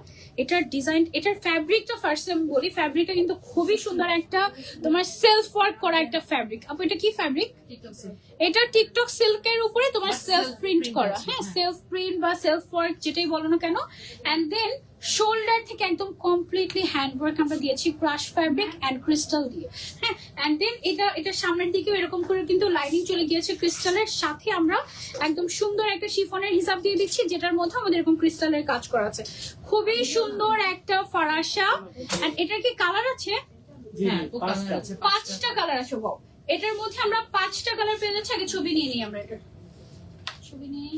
Speaker 1: এটার ডিজাইন, এটার ফ্যাব্রিকটা ফার্স্ট আমি বলি, ফ্যাব্রিকটা কিন্তু খুবই সুন্দর একটা তোমার সেলফ ওয়ার্ক করা একটা ফ্যাব্রিক। আপু এটা কি ফ্যাব্রিক? এটা টিকটক সিল্কের উপরে তোমার সেলফ প্রিন্ট করা, হ্যাঁ সেলফ প্রিন্ট বা সেলফ ওয়ার্ক যেটাই বলো না কেন। এন্ড দেন শোল্ডার থেকে একদম কমপ্লিটলি হ্যান্ড ওয়ার্ক আমরা দিয়েছি ক্রাশ ফ্যাব্রিক এন্ড ক্রিস্টাল দিয়ে। হ্যাঁ, এন্ড দেন এটা সামনের দিকেও এরকম করে কিন্তু লাইনিং চলে গিয়েছে ক্রিস্টালের সাথে। আমরা একদম সুন্দর একটা শিফনের হিসাব দিয়ে দিচ্ছি, যেটার মধ্যে আমাদের এরকম ক্রিস্টালের কাজ করা আছে। খুবই সুন্দর একটা ফারাসা। এন্ড এটার কি কালার আছে?
Speaker 2: হ্যাঁ,
Speaker 1: 5টা কালার আছে। বাও, এটার মধ্যে আমরা 5টা কালার পেয়ে যাচ্ছি। আগে ছবি নিয়ে নিই আমরা, এটা ছবি নিয়ে।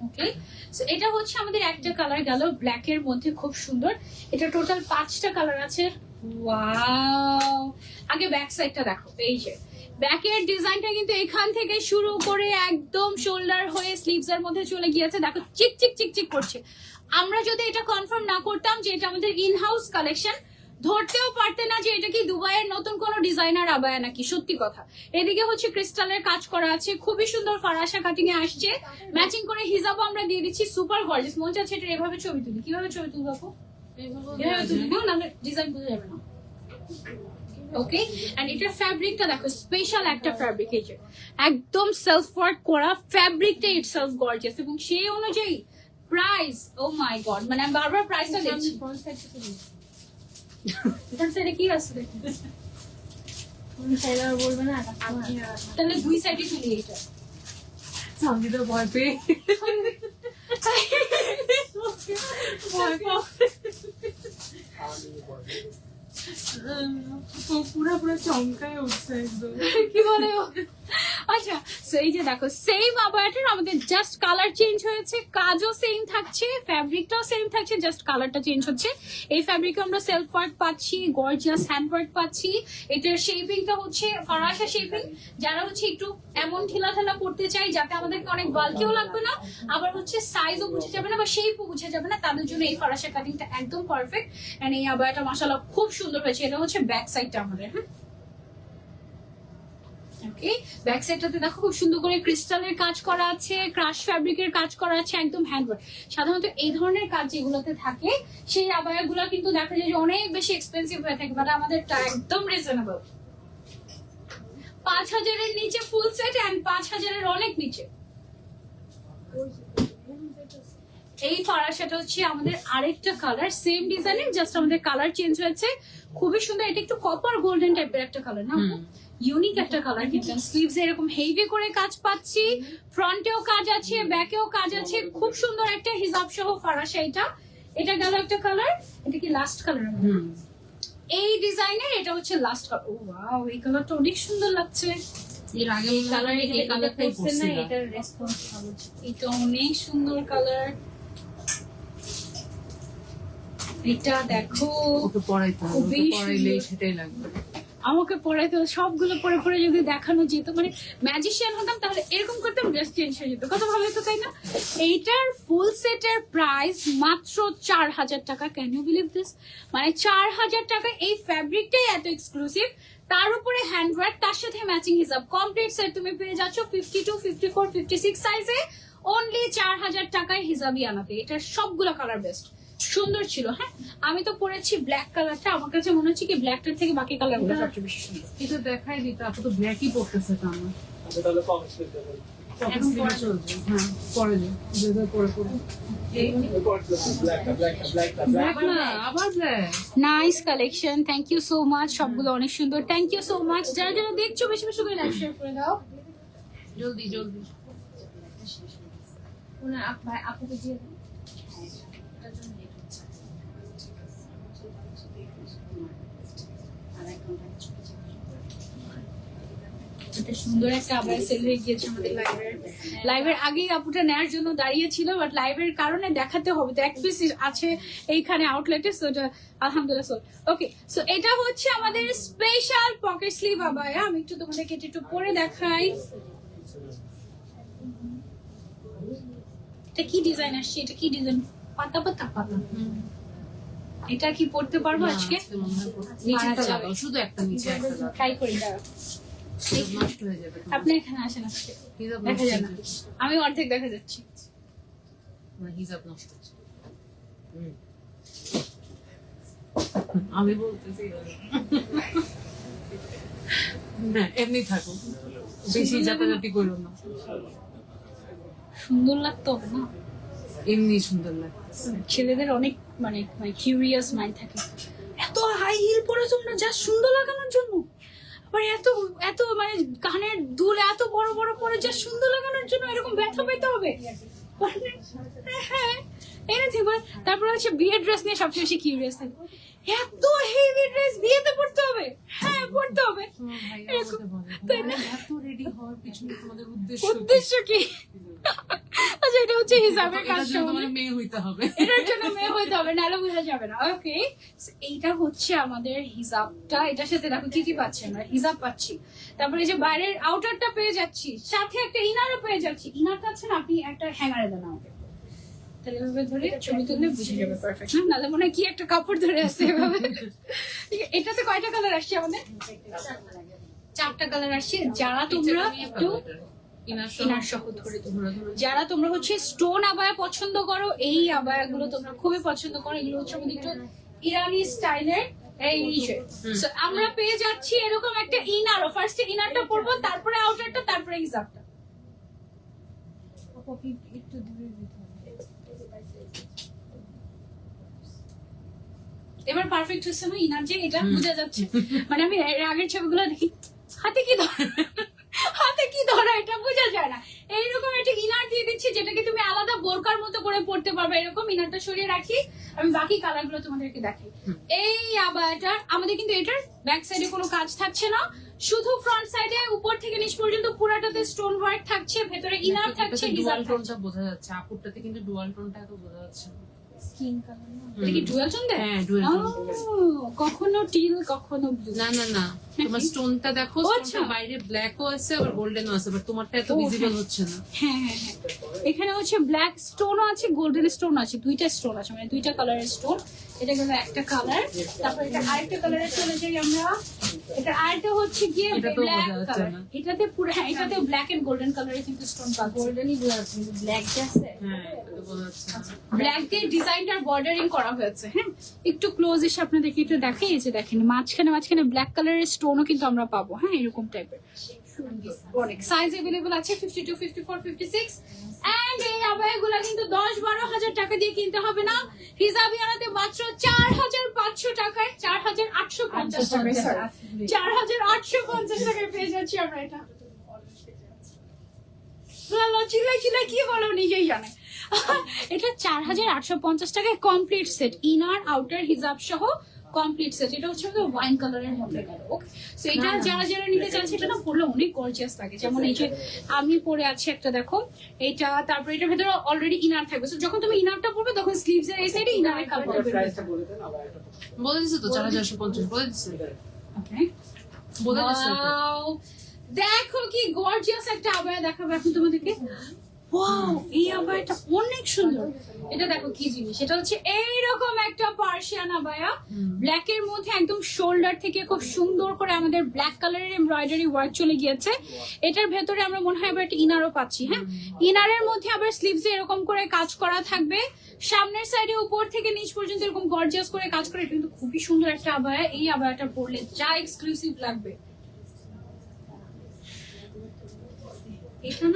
Speaker 1: ওকে, সো এটা হচ্ছে আমাদের একটা কালার গেল ব্ল্যাক এর মধ্যে, খুব সুন্দর। এটা টোটাল 5টা কালার আছে। ওয়াও, আগে ব্যাক সাইডটা দেখো। এই যে ব্যাকের ডিজাইনটা কিন্তু এখান থেকে শুরু করে একদম শোল্ডার হয়ে স্লিভস এর মধ্যে চলে গিয়েছে। দেখো চিক চিক চিক চিক করছে। আমরা যদি এটা কনফার্ম না করতাম যে এটা আমাদের ইন হাউস কালেকশন, ধরতেও পারতে না যে এটা কি দুবাইয়ের নতুন কোন ডিজাইনার আবায়া নাকি। সত্যি কথা। এদিকে হচ্ছে ক্রিস্টালের কাজ করা আছে, খুবই সুন্দর ফারাসা কাটিং এ আসছে। ম্যাচিং করে হিজাবও আমরা দিয়ে দিচ্ছি, সুপার গর্জিয়াস। মনে হচ্ছে এটা এভাবে ছবি তুলি। কিভাবে ছবি তুলবো আপু? এভাবে তুলবো না, ডিজাইন বোঝা যাবে না। ওকে, এন্ড এটার ফ্যাব্রিকটা দেখো, স্পেশাল একটা ফ্যাব্রিক, এই যে একদম সেলফ ওয়ার্ক করা ফ্যাব্রিকটা ইটসেলফ গর্জিয়াস। এবং সেই অনুযায়ী প্রাইস, ও মাই গড, মানে আমি বারবার প্রাইসটা দেখছি। সাইডে কি আছে দেখুন, বলবে না তাহলে দুই সাইডে তুলি। এটা
Speaker 2: আমি তো ভয় পেয়ে পুরা পুরা চমকায় উঠছে একদম।
Speaker 1: কি বলে ও? আচ্ছা, so এই যে দেখো সেম আবায়াটার আমাদের জাস্ট কালার চেঞ্জ হয়েছে, কাজও সেম থাকছে, ফ্যাব্রিকটাও সেম থাকছে, জাস্ট কালারটা চেঞ্জ হচ্ছে। এই ফ্যাব্রিকে আমরা সেলফ ওয়ার্ক পাচ্ছি, গর্জিয়াস হ্যান্ড ওয়ার্ক পাচ্ছি। এটার শেপিংটা হচ্ছে ফরাসা শেপিং। যারা হচ্ছে একটু এমন ঢিলা ঢালা করতে চাই যাতে আমাদেরকে অনেক বালকিও লাগবে না, আবার হচ্ছে সাইজও বুঝে যাবে না বা শেপও বুঝে যাবে না, তাদের জন্য এই ফরাসা কাটিংটা একদম পারফেক্ট। এন্ড এই আবায়াটা মাশাআল্লাহ খুব সুন্দর হয়েছে। এটা হচ্ছে ব্যাক সাইডটা আমাদের, হ্যাঁ ওকে। ব্যাক সাইডটাতে দেখো খুব সুন্দর করে ক্রিস্টালের কাজ করা আছে, ক্রাশ ফ্যাব্রিকের কাজ করা আছে, একদম হ্যান্ডওয়ার্ক। সাধারণত এই ধরনের কাজ যেগুলোতে থাকে সেই আবায়াগুলো কিন্তু দেখা যায় যে অনেক বেশি এক্সপেন্সিভ হয়ে থাকে, বাট আমাদেরটা একদম রিজনেবল। 5000-এর নিচে ফুল সেট এন্ড 5000-এর অনেক নিচে। এই ফরাসাটা হচ্ছে আমাদের আরেকটা কালার, সেম ডিজাইনের, জাস্ট আমাদের কালার চেঞ্জ হয়েছে। খুবই সুন্দর। এটা একটু কপার গোল্ডেন টাইপের একটা কালার না, ইউনিক একটা কালার। কিন্তু স্লিভস এরকম হেভি করে কাজ পাচ্ছি, ফ্রন্টেও কাজ আছে, ব্যাকেও কাজ আছে। খুব সুন্দর একটা হিজাব সহ ফরাসা। এটা গেল একটা কালার। এটা কি লাস্ট কালার? এই ডিজাইনের এটা হচ্ছে লাস্ট কালার। ও ওয়াও, এই কালারটা অনেক সুন্দর লাগছে।
Speaker 2: এর আগে এই কালারটাই পরছিলাম।
Speaker 1: এটার রেসপন্স ভালো। এটা অনেক সুন্দর কালার। এটা দেখো,
Speaker 2: ওকে পরাইতে হবে,
Speaker 1: খুবই
Speaker 2: ওকে পরাইলেই
Speaker 1: সুন্দর।
Speaker 2: সেটাই লাগবে।
Speaker 1: আমাকে পড়াইতে সবগুলো পরে পরে যদি দেখানো যেত, মানে ম্যাজিশিয়ান হতাম, তাহলে এরকম করতাম, ড্রেস চেঞ্জ হয়ে যেত। কত ভালো হতো, তাই না? এইটার ফুল সেটের প্রাইস মাত্র 4000 টাকা। Can you believe this? মানে 4000 টাকা। এই ফ্যাব্রিকটাই এত এক্সক্লুসিভ, তার উপরে হ্যান্ডওয়ার্ক, তার সাথে ম্যাচিং হিসাব, কমপ্লিট সেট তুমি পেয়ে যাচ্ছ 52, 54, 56 সাইজে অনলি 4000 টাকায় হিজাবি আনাতে। এটার সবগুলো কালার বেস্ট, সুন্দর ছিল। হ্যাঁ, আমি তো পরেছি ব্ল্যাক কালারটা, আমার কাছে মনে হচ্ছে কি ব্ল্যাকটার থেকে বাকি কালারগুলো সবচেয়ে বেশি সুন্দর।
Speaker 2: এটা দেখাই দিত, আপু তো ব্ল্যাকই পড়তেছে তো আমার।
Speaker 3: তাহলে কমেন্টস করতে পারেন।
Speaker 2: এখন পরে চলছে। হ্যাঁ, পরে যাও, যেটা পরে পরে। ব্ল্যাক না, আবার black.
Speaker 1: Nice collection, thank you so much. সবগুলো অনেক সুন্দর, থ্যাংক ইউ সো মাচ। যারা যারা দেখছো বেশি বেশি করে লাইক শেয়ার করে দাও।
Speaker 2: জলদি জলদি।
Speaker 1: আপুকে দিয়ে দাও। এটা সুন্দর একটা আবার সেল হয়ে গিয়েছে আমাদের লাইভের আগেই আপুটা নেয়ার জন্য দাঁড়িয়েছিল, বাট লাইভের কারণে দেখাতে হবে তো, এক পিস আছে এইখানে আউটলেটে, সো এটা আলহামদুলিল্লাহ সোল। ওকে, সো এটা হচ্ছে আমাদের স্পেশাল পকেট স্লিভ আবায়া। আমি একটু তোমাদেরকে এটা একটু পরে দেখাই। এটা কি ডিজাইন আসছে? এটা কি ডিজাইন? পাতা পাতা পাতা। এটা কি পড়তে পারবো আজকে?
Speaker 2: নিচেটা লাগাও, শুধু একটা নিচে একটা লাগাও।
Speaker 1: ট্রাই করি, দাঁড়াও।
Speaker 2: হিজাব নষ্ট হয়ে যাবে তোমার।
Speaker 1: আপনি এখানে আসেন আজকে,
Speaker 2: হিজাব
Speaker 1: দেখা
Speaker 2: নষ্ট
Speaker 1: যায়
Speaker 2: হয়ে
Speaker 1: না,
Speaker 2: যাবে।
Speaker 1: আমি অর্ধেক দেখা যাচ্ছি।
Speaker 2: আমার হিজাব নষ্ট হচ্ছে। আমি বলতেছি না, এমনি থাকো, বেশি জাতাজাতি করো না,
Speaker 1: সুন্দর লাগতো না?
Speaker 2: এমনি সুন্দর লাগে।
Speaker 1: ছেলেদের অনেক মানে কিউরিয়াস মাইন্ড থাকে, এত হাই হিল পরে তোমরা যা সুন্দর লাগানোর জন্য, আবার এত এত মানে কানের দুল এত বড় বড় পরে যা সুন্দর লাগানোর জন্য এরকম ব্যথা পেতে হবে? হ্যাঁ, এনিথিং। তারপর হচ্ছে বিয়ের ড্রেস নিয়ে সবচেয়ে বেশি কিউরিয়াস থাকে, এত হেভি ড্রেস বিয়েতে পড়তে হবে? হ্যাঁ, পড়তে হবে।
Speaker 2: তোমার ভাইয়া
Speaker 1: এরকম,
Speaker 2: আমাকে বলে,
Speaker 1: তাই না?
Speaker 2: এত রেডি হওয়ার পিছনে তোমাদের উদ্দেশ্য কি?
Speaker 1: উদ্দেশ্য কি? আচ্ছা, এটা হচ্ছে হিসাবের
Speaker 2: এটার
Speaker 1: কাজটা,
Speaker 2: জন্য তোমার মেয়ে হইতে হবে।
Speaker 1: এটার জন্য মেয়ে হইতে হবে, নাহলে বোঝা যাবে না। ওকে, এইটা হচ্ছে আমাদের হিজাবটা। এটার সাথে দেখো কি কি পাচ্ছি আমরা, হিজাব পাচ্ছি, তারপরে যে বাইরের আউটারটা পেয়ে যাচ্ছি, সাথে একটা ইনারও পেয়ে যাচ্ছি। ইনারটা আছে না, আপনি একটা হ্যাঙ্গারে দেন আমাকে, তাহলে এভাবে ধরে ছবি তুললে বুঝে যাবে পারফেক্ট। না, নাহলে মনে হয় কি একটা কাপড় ধরে আসছে এভাবে। ঠিক আছে, এটাতে কয়টা কালার আসছে আমাদের? 4টা কালার আসছে। যারা তোমরা একটু ইনার সহ ধরে যারা তোমরা হচ্ছে স্টোন আবায়া পছন্দ করো, এই আবায়াগুলো তোমরা খুবই পছন্দ করো। এগুলো হচ্ছে আমাদের একটু ইরানি স্টাইলের। এই যে So, আমরা পেয়ে যাচ্ছি এরকম একটা ইনারও। ফার্স্টে ইনারটা পরবো, তারপরে আউটারটা, তারপরে হিজাবটা। একটু দূরে যেতে হবে। এবার পারফেক্ট হচ্ছে না ইনার, যে এটা বোঝা যাচ্ছে। মানে আমি এর আগের ছবিগুলো দেখি, হাতে কি ধরা, হাতে কি ধরা এটা বোঝা যায় না। এইরকম একটা ইনার দিয়ে দিচ্ছি যেটাকে তুমি আলাদা বোরকার মতো করে পড়তে পারবে। এরকম ইনারটা সরিয়ে রাখি, আমি বাকি কালার গুলো তোমাদেরকে দেখাই। এই আবায়াটার আমাদের কিন্তু এটার ব্যাক সাইডে কোনো কাজ থাকছে না, শুধু ফ্রন্ট সাইডে উপর থেকে নিচ পর্যন্ত পুরাটাতে স্টোন ওয়ার্ক থাকছে, ভেতরে ইনার থাকছে, হিজাব
Speaker 2: ডুয়াল টোনটা বোঝা যাচ্ছে, আপুরটাতে কিন্তু ডুয়াল টোনটা এত বোঝা যাচ্ছে না।
Speaker 1: Skin colour. এটা কি ডুয়াল টোন দেয়?
Speaker 2: হ্যাঁ ডুয়াল টোন।
Speaker 1: কখনো টিল কখনো ব্লু।
Speaker 2: না না না, তোমার স্টোনটা দেখো, স্টোনটা বাইরে ব্ল্যাকও আছে আবার গোল্ডেনও আছে, বাট তোমারটা এত ভিজিবল হচ্ছে না।
Speaker 1: হ্যাঁ হ্যাঁ হ্যাঁ, এখানে হচ্ছে ব্ল্যাক স্টোনও আছে, গোল্ডেন স্টোন আছে, দুইটা স্টোন আছে, মানে দুইটা কালারের স্টোন। এটা গেল একটা কালার, তারপর এটা আরেকটা কালারে চলে যাই আমরা। এটা আরেকটা হচ্ছে গিয়ে
Speaker 2: এটা তো
Speaker 1: ব্ল্যাক
Speaker 2: বোঝা যাচ্ছে
Speaker 1: কালার,
Speaker 2: না।
Speaker 1: এটাতে পুরো, হ্যাঁ এটাতে ব্ল্যাক এন্ড গোল্ডেন কালারে কিন্তু স্টোন পাবো। গোল্ডেনই ব্ল্যাক আছে,
Speaker 2: হ্যাঁ এটা তো বোঝা যাচ্ছে না।
Speaker 1: ব্ল্যাক দিয়ে ডিজাইনটার বর্ডারিং করা হয়েছে। হ্যাঁ একটু ক্লোজ এসে আপনাদেরকে একটু দেখাই, এই যে দেখেন মাঝখানে ব্ল্যাক কালারের স্টোনও কিন্তু আমরা পাবো। হ্যাঁ এরকম টাইপের অনেক সাইজ अवेलेबल আছে, 52, 54, 56। এন্ড এই আবায়াগুলো কিন্তু 10-12 হাজার টাকা দিয়ে কিনতে হবে না, হিজাবিয়ানাতে মাত্র 4500 টাকায়, 4850 টাকায়, সরি 4850 টাকায় পেয়ে যাচ্ছি আমরা। এটা চিল্লাই কি বলো নিজেই জানে। এটা 4850 টাকায় কমপ্লিট সেট, ইনার আউটার হিজাব সহ কমপ্লিট সেট। এটা হচ্ছে ওয়াইন কালারের মধ্যে গেল। ওকে, সো এটা যারা নিতে চাচ্ছে এটা না পরলে অনেক গর্জিয়াস লাগে। যেমন এই যে আমি পরে আছি একটা, দেখো এটা, তারপর এটার ভেতরে অলরেডি ইনার থাকবে। সো যখন তুমি ইনারটা পরবে তখন স্লিভস এর এই সাইডে ইনারের কালারটা বের হবে।
Speaker 3: প্রাইসটা বলে দেন আবার এটা।
Speaker 2: বলে দিছে তো 4450 বলে দিছে।
Speaker 1: ওকে,
Speaker 2: বলে দিছে।
Speaker 1: ওয়াও, দেখো কি গর্জিয়াস একটা আবায়া দেখাবো এখন তোমাদেরকে। ওয়াও, এই আবায়াটা অনেক সুন্দর। এটা দেখো কি জিনিস, এটা হচ্ছে এইরকম একটা পার্সিয়ান আবায়া, ব্ল্যাক এর মধ্যে একদম শোল্ডার থেকে খুব সুন্দর করে আমাদের ব্ল্যাক কালারের এমব্রয়ডারি ওয়ার্ক চলে গিয়েছে। এটার ভেতরে আমরা মনে হয় আবার একটা ইনারও পাচ্ছি। হ্যাঁ, ইনারের মধ্যে আবার স্লিভস এরকম করে কাজ করা থাকবে, সামনের সাইডে উপর থেকে নিচ পর্যন্ত এরকম গর্জিয়াস করে কাজ করে। এটা কিন্তু খুবই সুন্দর একটা আবায়া। এই আবায়াটা পরলে যা এক্সক্লুসিভ লাগবে, এটা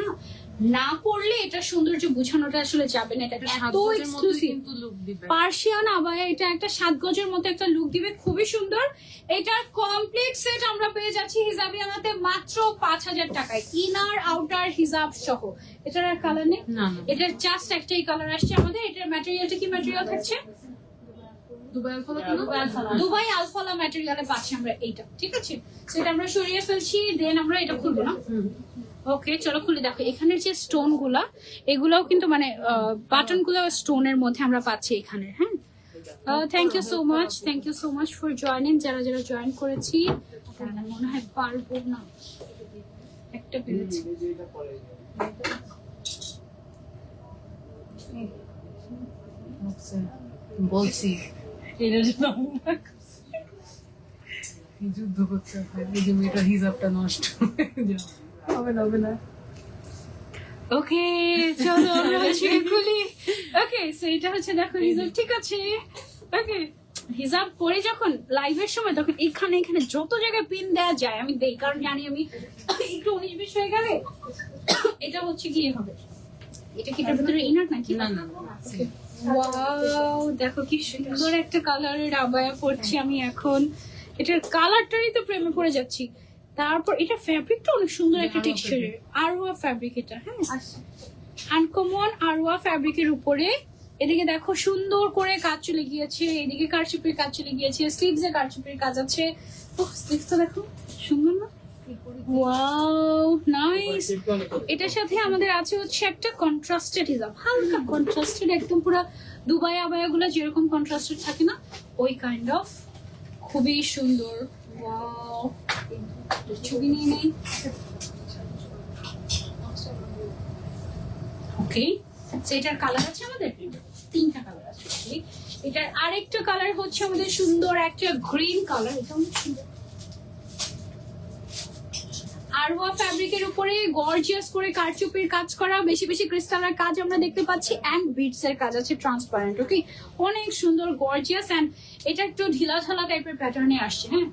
Speaker 1: না পড়লে এটা সৌন্দর্য বোঝানোটা আসলে যাবে না। এটা এত এক্সক্লুসিভ
Speaker 2: কিন্তু লুক দিবে।
Speaker 1: পার্সিয়ান আবায়া, এটা একটা 7 গজের মতো একটা লুক দিবে, খুবই সুন্দর। এটার কমপ্লিট সেট আমরা পেয়ে যাচ্ছি হিজাবিয়ানাতে মাত্র 5000 টাকায়, ইনার আউটার হিজাব সহ। এটার আর কালার নেই,
Speaker 2: না না,
Speaker 1: এটার জাস্ট একটাই কালার আসছে আমাদের। এটার ম্যাটেরিয়ালটা কি ম্যাটেরিয়াল থাকছে?
Speaker 2: দুবাই আলফালা কেন?
Speaker 1: দুবাই আলফালা ম্যাটেরিয়ালে পাচ্ছি আমরা এইটা। ঠিক আছে, সেটা আমরা সরিয়ে ফেলছি, দেন আমরা এটা খুলবো না। ওকে, চলো খুলে দেখো। এখানের যে স্টোন গুলা, এগুলাও কিন্তু মানে বাটন গুলো স্টোনের মধ্যে আমরা পাচ্ছি এখানে। হ্যাঁ, thank you so much for joining. যারা জয়েন করেছি তারা মনে হয় পারবো না, একটা পেরেছি।
Speaker 3: এটা পরে
Speaker 2: বলছি এটার জন্য যুদ্ধ করতে হবে, এই যে মেয়েটার হিজাবটা নষ্ট হবে না।
Speaker 1: ওকে, চলো আমরা হচ্ছে খুলি। ওকে, সো এটা হচ্ছে দেখো হিজাব, ঠিক আছে। ওকে, হিজাব পরে যখন লাইভের সময় তখন এখানে যত জায়গায় পিন দেওয়া যায় আমি দেই, কারণ জানি আমি একটু 19-20 হয়ে গেলে এটা হচ্ছে গিয়ে হবে। এটা কি এটার ভিতরে ইনার নাকি?
Speaker 2: না না,
Speaker 1: ওয়াও, দেখো কি সুন্দর একটা কালারের আবায়া পরছি আমি এখন। এটার কালারটারই তো প্রেমে পড়ে যাচ্ছি। তারপর এটা ফ্যাব্রিকটা অনেক সুন্দর একটা টেক্সচারের, আরওয়া ফ্যাব্রিক এটা। হ্যাঁ, আনকমন আরওয়া ফ্যাব্রিকের উপরে এদিকে দেখো সুন্দর করে কাজ চলে গিয়েছে, এদিকে কারচুপির কাজ চলে গিয়েছে, স্লিভস এ কারচুপির কাজ আছে। ওহ, স্লিভসটা দেখো সুন্দর না? Wow, nice. এটার সাথে আমাদের আছে হচ্ছে একটা কন্ট্রাস্টেড হিজাব, হালকা কন্ট্রাস্টেড, একদম পুরো দুবাই আবায়াগুলো যেরকম কন্ট্রাস্টেড থাকে না ওই কাইন্ড অফ, খুবই সুন্দর। ওয়াও, ছবি নিয়ে নেই। ওকে, এটার কালার আছে আমাদের 3টা কালার আছে। এটার আরেকটা কালার হচ্ছে আমাদের সুন্দর একটা গ্রিন কালার, এটা অনেক সুন্দর। আরওয়া ফ্যাব্রিকের উপরে গর্জিয়াস করে কারচুপির কাজ করা, বেশি ক্রিস্টালের কাজ আমরা দেখতে পাচ্ছি, এন্ড বিটস এর কাজ আছে ট্রান্সপারেন্ট। ওকে, অনেক সুন্দর গর্জিয়াস। এন্ড এটা একটু ঢিলাঢালা টাইপের প্যাটার্নে আসছে। হ্যাঁ,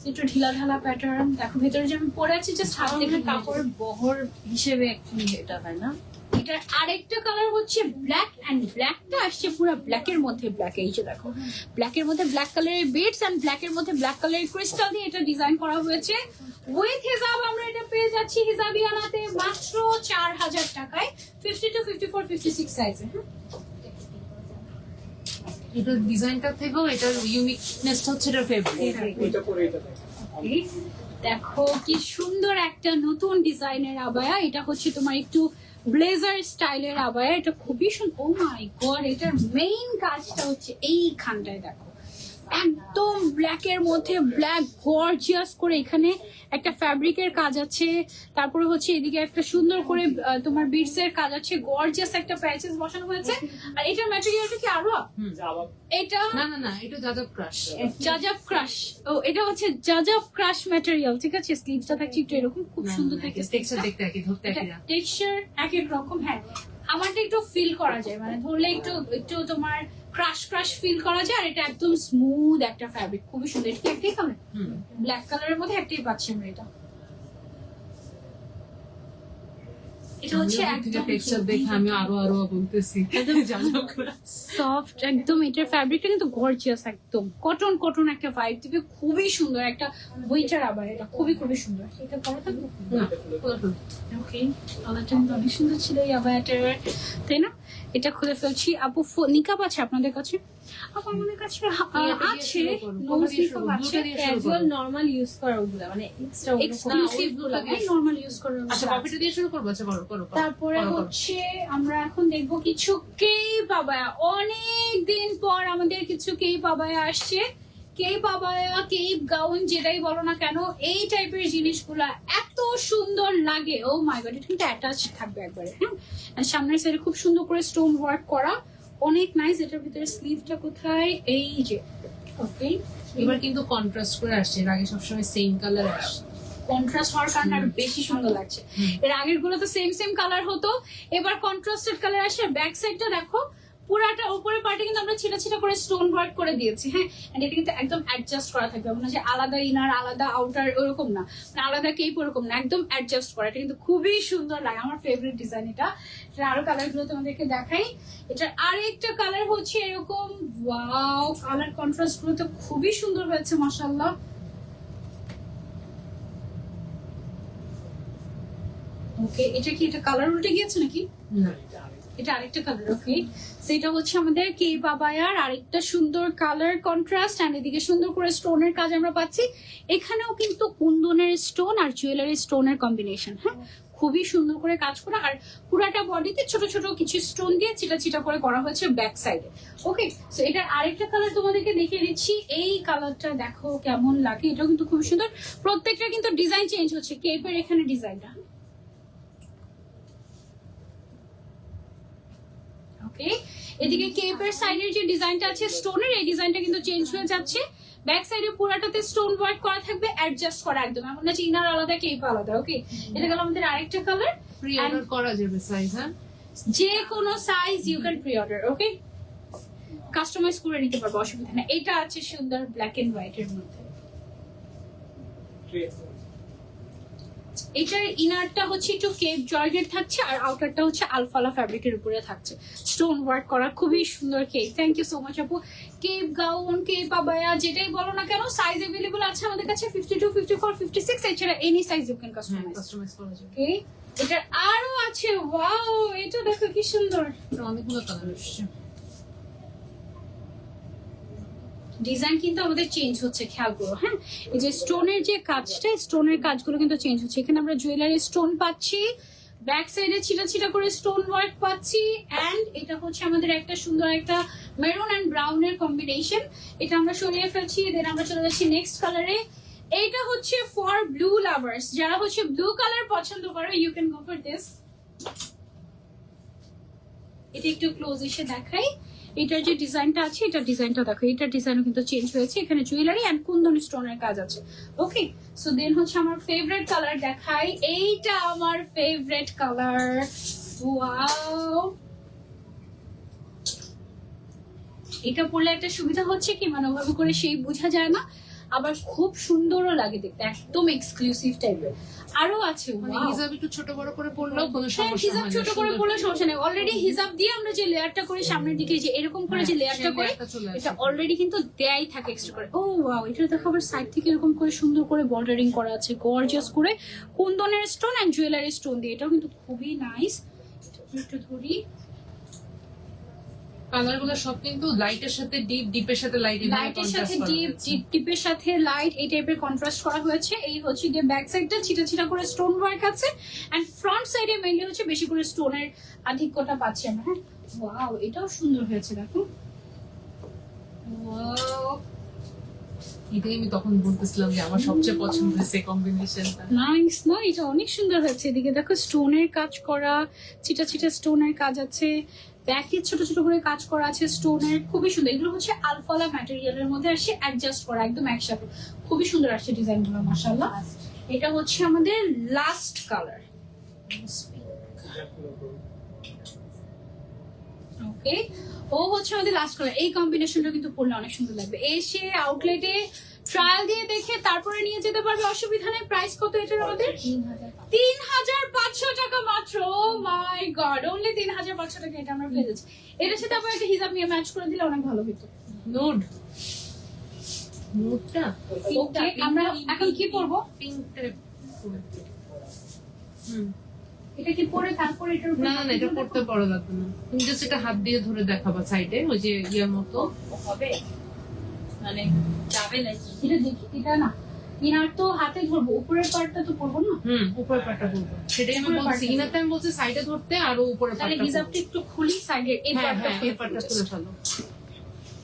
Speaker 1: একটু ঢিলাঢালা প্যাটার্ন। দেখো ভেতরে যে আমি পরে আছি জাস্ট হাত দেখে কাপড়ের বহর হিসেবে অ্যাকচুয়ালি এটা, তাই না? এটার আরেকটা কালার হচ্ছে ব্ল্যাক, এন্ড ব্ল্যাকটা আসছে পুরো ব্ল্যাকের মধ্যে ব্ল্যাক। এই যে দেখো ব্ল্যাকের মধ্যে ব্ল্যাক কালারের বিটস এন্ড ব্ল্যাকের মধ্যে ব্ল্যাক কালারের ক্রিস্টাল দিয়ে এটা ডিজাইন করা হয়েছে। উইথ হিজাব আমরা এটা পেয়ে যাচ্ছি হিজাবিয়ানাতে মাত্র 4000 টাকায়, 52, 54, 56 সাইজে।
Speaker 2: এটা ডিজাইনটা থেকেও এটার ইউনিকনেসটা হচ্ছে এটার ফেভারিট।
Speaker 3: এটা পরে এটা দেখো।
Speaker 1: Okay, দেখো কি সুন্দর একটা নতুন ডিজাইনের আবায়া। এটা হচ্ছে তোমার একটু ব্লেজার স্টাইলের আবায়া। এটা খুবই সুন্দর। ও মাই গড, এটার মেইন কাজটা হচ্ছে এইখানটায় দেখো, একদম ব্ল্যাকের মধ্যে ব্ল্যাক গর্জিয়াস করে এখানে একটা ফ্যাব্রিকের কাজ আছে। তারপরে হচ্ছে এদিকে একটা সুন্দর করে তোমার বিটস এর কাজ আছে, গর্জিয়াস একটা প্যাচেস বসানো হয়েছে। আর এটার ম্যাটেরিয়ালটা কি আরো
Speaker 3: জামা
Speaker 1: এটা
Speaker 2: না না না, এটা যাদব ক্রাশ।
Speaker 1: জাজাব ক্রাশ। ও এটা হচ্ছে জাজাব ক্রাশ ম্যাটেরিয়াল, ঠিক আছে। স্লিভসটা থাকছে একটু এরকম, খুব সুন্দর থাকে।
Speaker 2: টেক্সচার দেখতে একই, ধরতে একই না।
Speaker 1: টেক্সচার এক এক রকম। হ্যাঁ, আমারটা একটু ফিল করা যায়, মানে ধরলে একটু একটু তোমার ক্রাশ ক্রাশ ফিল করা যায়। আর এটা একদম স্মুথ একটা ফ্যাব্রিক, খুবই সুন্দর। এটা কি একটাই কালার, ব্ল্যাক কালারের মধ্যে একটাই পাচ্ছি আমরা। এটা হচ্ছে একদম
Speaker 2: টেক্সচার দেখে আমি আরো বলতেছি জাদব ক্রাশ।
Speaker 1: সফট একদম। এটার ফ্যাব্রিকটা কিন্তু গর্জিয়াস, একদম কটন কটন একটা ভাইব দিবে, খুবই সুন্দর একটা উইন্টার। আবার এটা খুবই খুবই সুন্দর। এটা পরে থাকবে। ওকে, কালারটা কিন্তু অনেক সুন্দর ছিল এই আবায়াটার, তাই না? এটা খুলে ফেলছি। আপু নিকাব আছে আপনাদের কাছে? আপু আমাদের কাছে আছে, নোজ নিকাব আছে,
Speaker 4: ক্যাজুয়াল নরমাল ইউজ করা ওগুলা, মানে এক্সট্রা
Speaker 1: এক্সক্লুসিভ গুলো নরমাল ইউজ করা।
Speaker 2: আচ্ছা, কপিটা দিয়ে শুরু করবো। আচ্ছা, করো করো করো।
Speaker 1: তারপরে হচ্ছে আমরা এখন দেখবো কিছু কেপ আবায়া। অনেক দিন পর আমাদের কিছু কেপ আবায়া আসছে। কেপ আবায়া, কেপ গাউন, যেটাই বলো না কেন, এই টাইপের জিনিসগুলা এত সুন্দর লাগে। ও মাই গড, এটা কিন্তু অ্যাটাচ থাকবে একবারে। হ্যাঁ, আর সামনের সাইডে খুব সুন্দর করে স্টোন ওয়ার্ক করা, অনেক নাইস। এটার ভিতরে স্লিভটা কোথায়, এই যে। ওকে,
Speaker 2: এবার কিন্তু কন্ট্রাস্ট করে আসছে, এর আগে সবসময় সেম কালার আসছে।
Speaker 1: কন্ট্রাস্ট হওয়ার কারণে আরো বেশি সুন্দর লাগছে। এর আগের গুলো তো সেম সেম কালার হতো, এবার কন্ট্রাস্টেড কালার আসে। ব্যাক সাইডটা দেখো, পুরাটা উপরের পার্টে কিন্তু আমরা ছিটা ছিটা করে স্টোন ওয়ার্ক করে দিয়েছি। হ্যাঁ, এন্ড এটা কিন্তু একদম অ্যাডজাস্ট করা থাকবে, মানে যে আলাদা ইনার আলাদা আউটার ওরকম না, মানে আলাদা কেপ ওরকম না, একদম অ্যাডজাস্ট করা। এটা কিন্তু খুবই সুন্দর লাগে, আমার ফেভারিট ডিজাইন এটা। এটা আরো কালার গুলো তোমাদেরকে দেখাই। এটার আরেকটা কালার হচ্ছে এরকম। ওয়াও, কালার কন্ট্রাস্ট গুলো তো খুবই সুন্দর হয়েছে, মাশাআল্লাহ। ওকে, এটা কি এটা কালার উল্টে গিয়েছে নাকি?
Speaker 2: না,
Speaker 1: এটা আরেকটা কালার। ওকে, সেটা হচ্ছে আমাদের কে বাবায়ার আরেকটা সুন্দর কালার কন্ট্রাস্ট। আর এদিকে সুন্দর করে স্টোনের কাজ আমরা পাচ্ছি। এখানেও কিন্তু কুন্দনের স্টোন আর জুয়েলারি স্টোনের কম্বিনেশন। হ্যাঁ, খুবই সুন্দর করে কাজ করা। আর পুরাটা বডিতে ছোট ছোট কিছু স্টোন দিয়ে চিটা চিটা করে করা হয়েছে ব্যাক সাইডে। ওকে, সো এটার আরেকটা কালার তোমাদেরকে দেখিয়ে দিচ্ছি। এই কালারটা দেখো কেমন লাগে, এটাও কিন্তু খুব সুন্দর। প্রত্যেকটা কিন্তু ডিজাইন চেঞ্জ হচ্ছে। কেপের এখানে ডিজাইনটা, ওকে, এদিকে কেপের সাইডের যে ডিজাইনটা আছে স্টোনের, এই ডিজাইনটা কিন্তু চেঞ্জ হয়ে যাচ্ছে। ব্যাক সাইডে পুরাটাতে স্টোন ওয়ার্ক করা থাকবে, অ্যাডজাস্ট করা একদম, এমন না যে ইনার আলাদা কেপ আলাদা। ওকে, এটা গেল আমাদের আরেকটা কালার।
Speaker 2: প্রি অর্ডার করা যাবে সাইজ। হ্যাঁ,
Speaker 1: যে কোনো size you can pre order. Okay, customize করে নিতে পারবো, অসুবিধা নেই। এটা আছে সুন্দর ব্ল্যাক এন্ড হোয়াইট এর মধ্যে। এটার ইনারটা হচ্ছে একটু কেপ জর্জেট থাকছে, আর আউটারটা হচ্ছে আলফালা ফ্যাব্রিকের উপরে থাকছে, স্টোন ওয়ার্ক করা, খুবই সুন্দর cape. Thank you so much আপু। কেপ গাউন, কেপ আবায়া, যেটাই বলো না কেন, সাইজ अवेलेबल আছে আমাদের কাছে 52, 54, 56। এছাড়া any size you can customize.
Speaker 2: Customize করা যাবে।
Speaker 1: ওকে, এটার আরো আছে। ওয়াও, এটা দেখো কি সুন্দর।
Speaker 2: এটা অনেকগুলো কালার আসছে।
Speaker 1: ডিজাইন কিন্তু আমাদের চেঞ্জ হচ্ছে, খেয়াল করো। হ্যাঁ, এই যে স্টোনের যে কাজটা, স্টোনের কাজগুলো কিন্তু চেঞ্জ হচ্ছে। এখানে আমরা জুয়েলারি স্টোন পাচ্ছি, ব্যাক সাইডে ছিটা ছিটা করে স্টোন ওয়ার্ক পাচ্ছি। এন্ড এটা হচ্ছে আমাদের একটা সুন্দর একটা মেরুন এন্ড ব্রাউন এর কম্বিনেশন। এটা আমরা সরিয়ে ফেলছি, দেন আমরা চলে যাচ্ছি নেক্সট কালারে। এইটা হচ্ছে ফর ব্লু লাভার্স, যারা হচ্ছে ব্লু কালার পছন্দ করো, you can go for this. এটা একটু ক্লোজ এসে দেখাই। এটার যে ডিজাইনটা আছে, এটা ডিজাইনটা দেখো, এটার ডিজাইনও কিন্তু চেঞ্জ হয়েছে। এখানে জুয়েলারি এন্ড কুন্দন স্টোনের কাজ আছে। ওকে, সো দেন হচ্ছে আমার ফেভারিট কালার দেখাই। এইটা আমার ফেভারিট কালার। ওয়াও, এটা পরলে একটা সুবিধা হচ্ছে কি, মানে ওভাবে করে সেই বোঝা যায় না, আবার খুব সুন্দরও লাগে দেখতে, একদম এক্সক্লুসিভ টাইপের। আরো আছে,
Speaker 2: মানে
Speaker 1: wow!
Speaker 2: হিজাব একটু ছোট বড় করে পড়লেও কোনো
Speaker 1: হ্যাঁ,
Speaker 2: সমস্যা
Speaker 1: হিজাব
Speaker 2: হয় না।
Speaker 1: ছোট করে পরলে সমস্যা নেই। অলরেডি হিজাব দিয়ে আমরা যে লেয়ারটা করি সামনের দিকে, যে এরকম করে যে লেয়ারটা করি, এটা অলরেডি কিন্তু দেয়াই থাকে এক্সট্রা করে। ও ওয়াও, এটা দেখো আবার সাইড থেকে এরকম করে সুন্দর করে বর্ডারিং করা আছে, গর্জিয়াস করে কুন্দনের স্টোন এন্ড জুয়েলারি স্টোন দিয়ে। এটাও কিন্তু খুবই নাইস। একটু ধরি,
Speaker 2: কালার গুলো সব কিন্তু লাইটের সাথে ডিপ, ডিপের সাথে লাইট,
Speaker 1: লাইটের সাথে ডিপ, ডিপের সাথে লাইট, এই টাইপের কন্ট্রাস্ট করা হয়েছে। এই হচ্ছে গিয়ে ব্যাক সাইডটা ছিটা ছিটা করে স্টোন ওয়ার্ক আছে, এন্ড ফ্রন্ট সাইডে মেইনলি হচ্ছে বেশি করে স্টোনের আধিক্যটা পাচ্ছি আমরা। হ্যাঁ, ওয়াও, এটাও সুন্দর হয়েছে দেখো। ওয়াও,
Speaker 2: এটাই আমি তখন বলতেছিলাম যে আমার সবচেয়ে পছন্দ হয়েছে কম্বিনেশনটা।
Speaker 1: নাইস না, এটা অনেক সুন্দর হয়েছে। এদিকে দেখো স্টোনের কাজ করা, ছিটা ছিটা স্টোনের কাজ আছে, ব্যাকে ছোট ছোট করে কাজ করা আছে স্টোনের, খুবই সুন্দর। এগুলো হচ্ছে আলফালা ম্যাটেরিয়ালের মধ্যে আসে, অ্যাডজাস্ট করা একদম একসাথে, খুবই সুন্দর আসছে ডিজাইন গুলো মাশাআল্লাহ। এটা হচ্ছে আমাদের লাস্ট কালার। ওকে, ও হচ্ছে আমাদের লাস্ট কালার। এই কম্বিনেশনটা কিন্তু পরলে অনেক সুন্দর লাগবে। এসে আউটলেটে ট্রায়াল দিয়ে দেখে তারপরে নিয়ে যেতে পারবে, অসুবিধা নেই। প্রাইস কত এটার আমাদের? 3,500 টাকা মাত্র। ও মাই গড, অনলি 3,500 টাকা এটা আমরা পেয়ে যাচ্ছি। এটার সাথে আবার একটা হিজাব নিয়ে ম্যাচ করে দিলে অনেক ভালো হতো।
Speaker 2: নোটটা
Speaker 1: ওকে, আমরা এখন কি পরবো?
Speaker 2: পিঙ্কটা।
Speaker 1: এটা কি পরে তারপরে এটার উপর
Speaker 2: না না, এটা পড়তে বড় লাগবে না, তুমি জাস্ট এটা হাত দিয়ে ধরে দেখাবা সাইডে, ওই যে ইয়ার মতো
Speaker 4: হবে মানে যাবে নাকি?
Speaker 1: এটা দেখি, এটা না ইনার তো হাতে ধরবো, উপরের পার্টটা তো পরবো না।
Speaker 2: উপরের পাটটা পড়বো, সেটাই আমি
Speaker 1: উপরের
Speaker 2: বলছি।
Speaker 1: পাটটা।
Speaker 2: ইনাতে আমি বলছি সাইডে ধরতে, আর উপরের
Speaker 1: তাহলে
Speaker 2: পাটটা
Speaker 1: হিজাবটা একটু খুলি সাইডের এই পার্টটা,
Speaker 2: এই পাটটা তুলে ফেলো।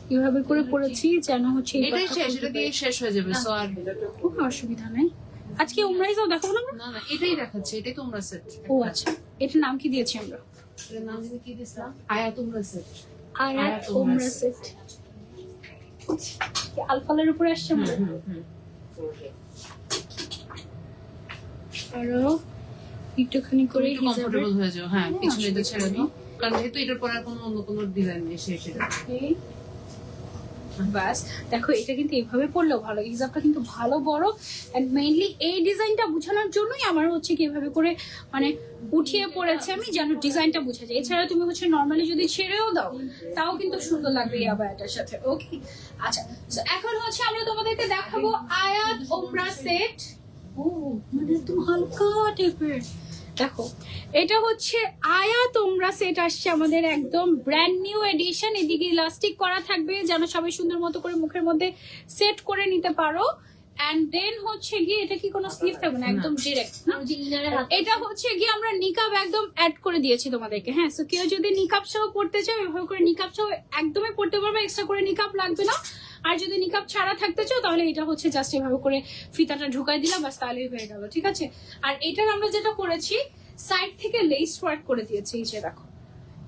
Speaker 1: কিভাবে করে পরেছি যেন হচ্ছে এই
Speaker 2: এটাই
Speaker 1: পার্টটা
Speaker 2: শেষ,
Speaker 1: খুলতে
Speaker 2: এটা দিয়ে
Speaker 1: পারি।
Speaker 2: শেষ হয়ে যাবে। সো আর
Speaker 1: কোনো অসুবিধা নাই। আজকে উমরাইজাও দেখাবো না আমরা?
Speaker 2: না না, এটাই দেখাচ্ছে, এটাই তোমরা সেট।
Speaker 1: ও আচ্ছা, এটার নাম কি দিয়েছি আমরা?
Speaker 2: এটার নাম জানি কি দিছিলাম? আয়া তোমরা সেট।
Speaker 1: আয়াত উমরা সেট। আলফালের উপরে আসছে আমাদের। আরো একটুখানি করে
Speaker 2: একটু
Speaker 1: হিজাবের
Speaker 2: কমফোর্টেবল হয়ে যাও। হ্যাঁ, পিছনে এটা ছেড়ে দাও, কারণ যেহেতু এটার পরে আর কোনো অন্য কোনো ডিজাইন নেই শেষ। এটা
Speaker 1: বাস দেখো, এটা কিন্তু এইভাবে পড়লেও ভালো। হিজাবটা কিন্তু ভালো বড়, এন্ড মেইনলি এই ডিজাইনটা বোঝানোর জন্যই আমার হচ্ছে কি এভাবে করে মানে উঠিয়ে পড়েছে আমি, যেন ডিজাইনটা বোঝা যায়। এছাড়া তুমি হচ্ছে নর্মালি যদি ছেড়েও দাও তাও কিন্তু সুন্দর লাগবে এই আবায়াটার সাথে। ওকে, আচ্ছা, so এখন হচ্ছে আমরা তোমাদেরকে দেখাবো আয়াত ওমরা সেট। ও মানে একদম হালকা টাইপের। দেখো, এটা হচ্ছে আয়াত ওমরা সেট আসছে আমাদের, একদম ব্র্যান্ড নিউ এডিশন। এদিকে ইলাস্টিক করা থাকবে যেন সবাই সুন্দর মতো করে মুখের মধ্যে সেট করে নিতে পারো। এন্ড দেন হচ্ছে গিয়ে এটা কি কোনো স্লিভ থাকবে না, একদম ডিরেক্ট না।
Speaker 4: যে ইনারে হাত
Speaker 1: এটা হচ্ছে গিয়ে আমরা নিকাব একদম অ্যাড করে দিয়েছি তোমাদেরকে। হ্যাঁ, সো কেউ যদি নিকাব সহ পড়তে চাও এভাবে করে নিকাব সহ একদমই পড়তে পারবে, এক্সট্রা করে নিকাব লাগবে না। আর যদি নিকাব ছাড়া থাকতে চাও তাহলে এটা হচ্ছে জাস্ট এভাবে করে ফিতাটা ঢুকাই দিলাম, বাস তাহলেই হয়ে গেল। ঠিক আছে, আর এটার আমরা যেটা করেছি সাইড থেকে লেস ওয়ার্ক করে দিয়েছি। এই যে দেখো,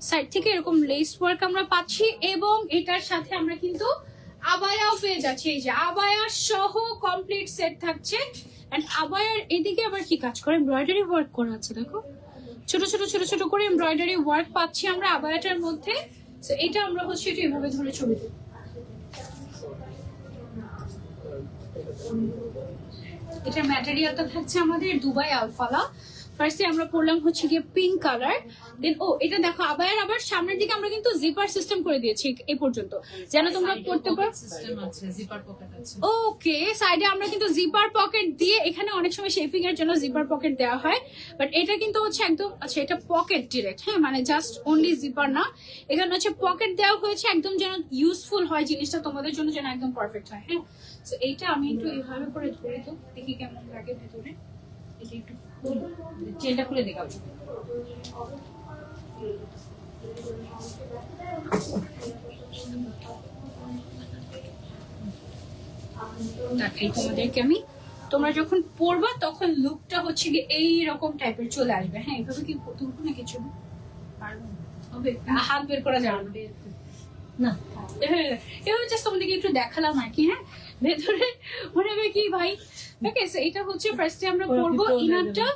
Speaker 1: সাইড থেকে এরকম লেস ওয়ার্ক আমরা পাচ্ছি, এবং এটার সাথে আমরা কিন্তু আবায়াও পেয়ে যাচ্ছি। এই যে আবায়া সহ কমপ্লিট সেট থাকছে। এন্ড আবায়ার এদিকে আবার কি কাজ করে, এমব্রয়ডারি ওয়ার্ক করা আছে। দেখো, ছোট ছোট ছোট ছোট করে এমব্রয়ডারি ওয়ার্ক পাচ্ছি আমরা আবায়াটার মধ্যে। তো এটা আমরা হচ্ছে এটা এভাবে ধরে ছবি দিই। এটার ম্যাটেরিয়ালটা থাকছে আমাদের দুবাই আলফালা। ফার্স্টে আমরা পড়লাম হচ্ছে গিয়ে পিঙ্ক কালার, দেন এটা দেখো আবায়ার আবার সামনের দিকে আমরা কিন্তু জিপার সিস্টেম করে দিয়েছি এই পর্যন্ত, যেন তোমরা পড়তে পারো।
Speaker 2: সিস্টেম আছে, জিপার পকেট আছে।
Speaker 1: ওকে, সাইডে আমরা কিন্তু জিপার পকেট দিয়ে, এখানে অনেক সময় শেপিং এর জন্য জিপার পকেট দেওয়া হয়, বাট এটা কিন্তু হচ্ছে একদম, আচ্ছা এটা পকেট ডিরেক্ট। হ্যাঁ, মানে জাস্ট অনলি জিপার না, এখানে হচ্ছে পকেট দেওয়া হয়েছে একদম, যেন ইউজফুল হয় জিনিসটা তোমাদের জন্য, যেন একদম পারফেক্ট হয়। হ্যাঁ, তো এইটা আমি একটু এইভাবে করে ধরে তো দেখি কেমন লাগে ভেতরে। এটা একটু চেনটা খুলে দেখাবো। দেখাই তোমাদেরকে আমি, তোমরা যখন পরবা তখন লুকটা হচ্ছে গিয়ে এইরকম টাইপের চলে আসবে। হ্যাঁ, এভাবে কি তুলবো না কিছু হবে, হাত বের করা যাবে না। এভাবে জাস্ট তোমাদেরকে একটু দেখালাম আর কি। হ্যাঁ, ভেতরে মনে হবে কি ভাই। ওকে, এটা হচ্ছে ফার্স্টে আমরা পরবো ইনারটা,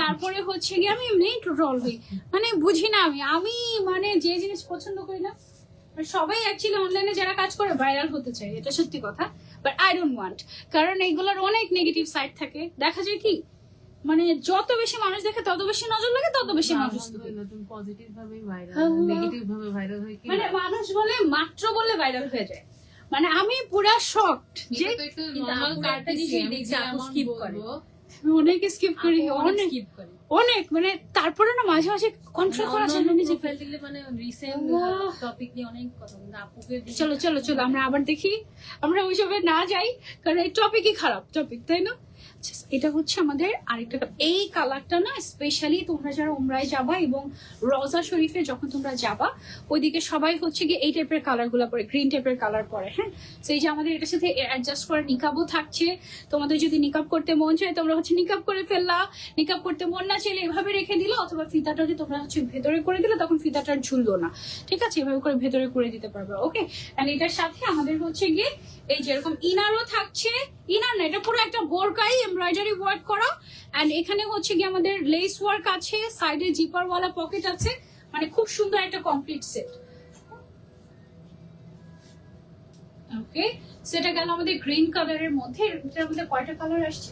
Speaker 1: তারপরে হচ্ছে গিয়ে আমি এমনি একটু রল হই, মানে বুঝি না আমি মানে যে জিনিস পছন্দ করি না, সবাই অ্যাকচুয়ালি অনলাইনে যারা কাজ করে ভাইরাল হতে চায়, এটা সত্যি কথা, বাট আই ডোন্ট ওয়ান্ট। কারণ এইগুলোর অনেক নেগেটিভ সাইড থাকে। দেখা যায় কি মানে যত বেশি মানুষ দেখে তত বেশি নজর লাগে, তত বেশি মানুষ
Speaker 2: তুমি পজিটিভ ভাবে ভাইরাল, নেগেটিভ ভাবে ভাইরাল হয় কি,
Speaker 1: মানে মানুষ বলে মাত্র বললে ভাইরাল হয়ে যায়। মানে আমি পুরা শকড যে
Speaker 2: এটা তো একটা নরমাল কার্টিসি, আমি
Speaker 4: দেখছি আপু
Speaker 2: যেমন
Speaker 4: skip করে।
Speaker 2: বলবো
Speaker 1: আমি অনেক স্কিপ করি, অনেক
Speaker 4: স্কিপ করি
Speaker 1: অনেক, মানে তারপরে না মাঝে মাঝে কন্ট্রোল করা যায় না নিজেকে।
Speaker 4: প্রোফাইল দিলে মানে রিসেন্ট
Speaker 1: আল্লাহ।
Speaker 4: টপিক নিয়ে অনেক কথা বলি আপুকে
Speaker 1: চলো চলো চলো আমরা আবার দেখি, আমরা ওইসবে না যাই, কারণ এই টপিকই খারাপ টপিক, তাই না? আচ্ছা, এটা হচ্ছে আমাদের আরেকটা এই কালারটা না স্পেশালি তোমরা যারা উমরায় যাবা এবং রওজা শরীফে যখন তোমরা যাবা ওইদিকে সবাই হচ্ছে কি এই টাইপের কালার গুলা পরে, গ্রিন টাইপের কালার পরে। হ্যাঁ, তো এই যে আমাদের এটার সাথে অ্যাডজাস্ট করা নিকাবও থাকছে। তোমাদের যদি নিকাব করতে মন চায় তোমরা হচ্ছে নিকাব করে ফেললা, নিকাব করতে মন না চাইলে এভাবে রেখে দিলো, অথবা ফিতাটাকে তোমরা হচ্ছে ভেতরে করে দিলে, তখন ফিতাটা আর ঝুললো না। ঠিক আছে, এভাবে করে ভেতরে করে দিতে পারবে। ওকে, এন্ড এটার সাথে আমাদের হচ্ছে গিয়ে এই যেরকম ইনারও থাকছে, ইনার না এটা পুরো একটা বোরকাই এমব্রয়ডারি ওয়ার্ক করা, এন্ড এখানে হচ্ছে গিয়ে আমাদের লেস ওয়ার্ক আছে, সাইডে জিপার ওয়ালা পকেট আছে, মানে খুব সুন্দর একটা কমপ্লিট সেট। ওকে, সেটা গেল আমাদের গ্রিন কালারের মধ্যে। এটার মধ্যে কয়টা কালার আসছে?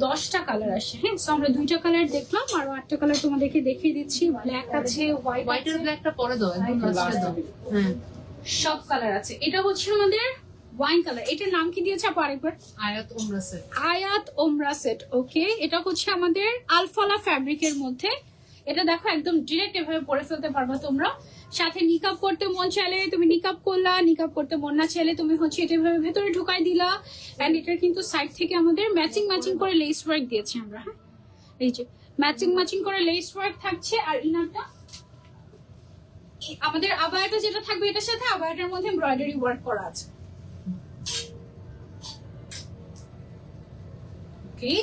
Speaker 1: 10টা কালার আসছে। হ্যাঁ, সো আমরা 2টা কালার দেখলাম, আরো 8টা কালার তোমাদেরকে দেখিয়ে দিচ্ছি। ব্ল্যাক আছে, হোয়াইট
Speaker 2: হোয়াইটের
Speaker 1: আছে,
Speaker 2: ব্ল্যাকটা পরে দাও, একদম লাস্টে দাও। হ্যাঁ,
Speaker 1: সব কালার আছে। এটা হচ্ছে আমাদের ওয়াইন কালার। এটার নাম কি দিয়েছে আপু আরেকবার?
Speaker 2: আয়াত ওমরা সেট।
Speaker 1: আয়াত ওমরা সেট। ওকে, এটা হচ্ছে আমাদের আলফালা ফ্যাব্রিকের মধ্যে। এটা দেখো একদম ডিরেক্ট এভাবে পরে ফেলতে পারবা তোমরা। সাথে নিকাব করতে মন চাইলে তুমি নিকাব করলা, নিকাব করতে মন না চাইলে তুমি হচ্ছে এটা এভাবে ভেতরে ঢুকাই দিলা। এন্ড এটার কিন্তু সাইড থেকে আমাদের ম্যাচিং ম্যাচিং করে লেস ওয়ার্ক দিয়েছি আমরা। হ্যাঁ, এই যে ম্যাচিং ম্যাচিং করে লেস ওয়ার্ক থাকছে। আর ইনারটা আমাদের আবায়াটা যেটা থাকবে এটার সাথে আবায়াটার মধ্যে এমব্রয়ডারি ওয়ার্ক করা আছে। ওকে,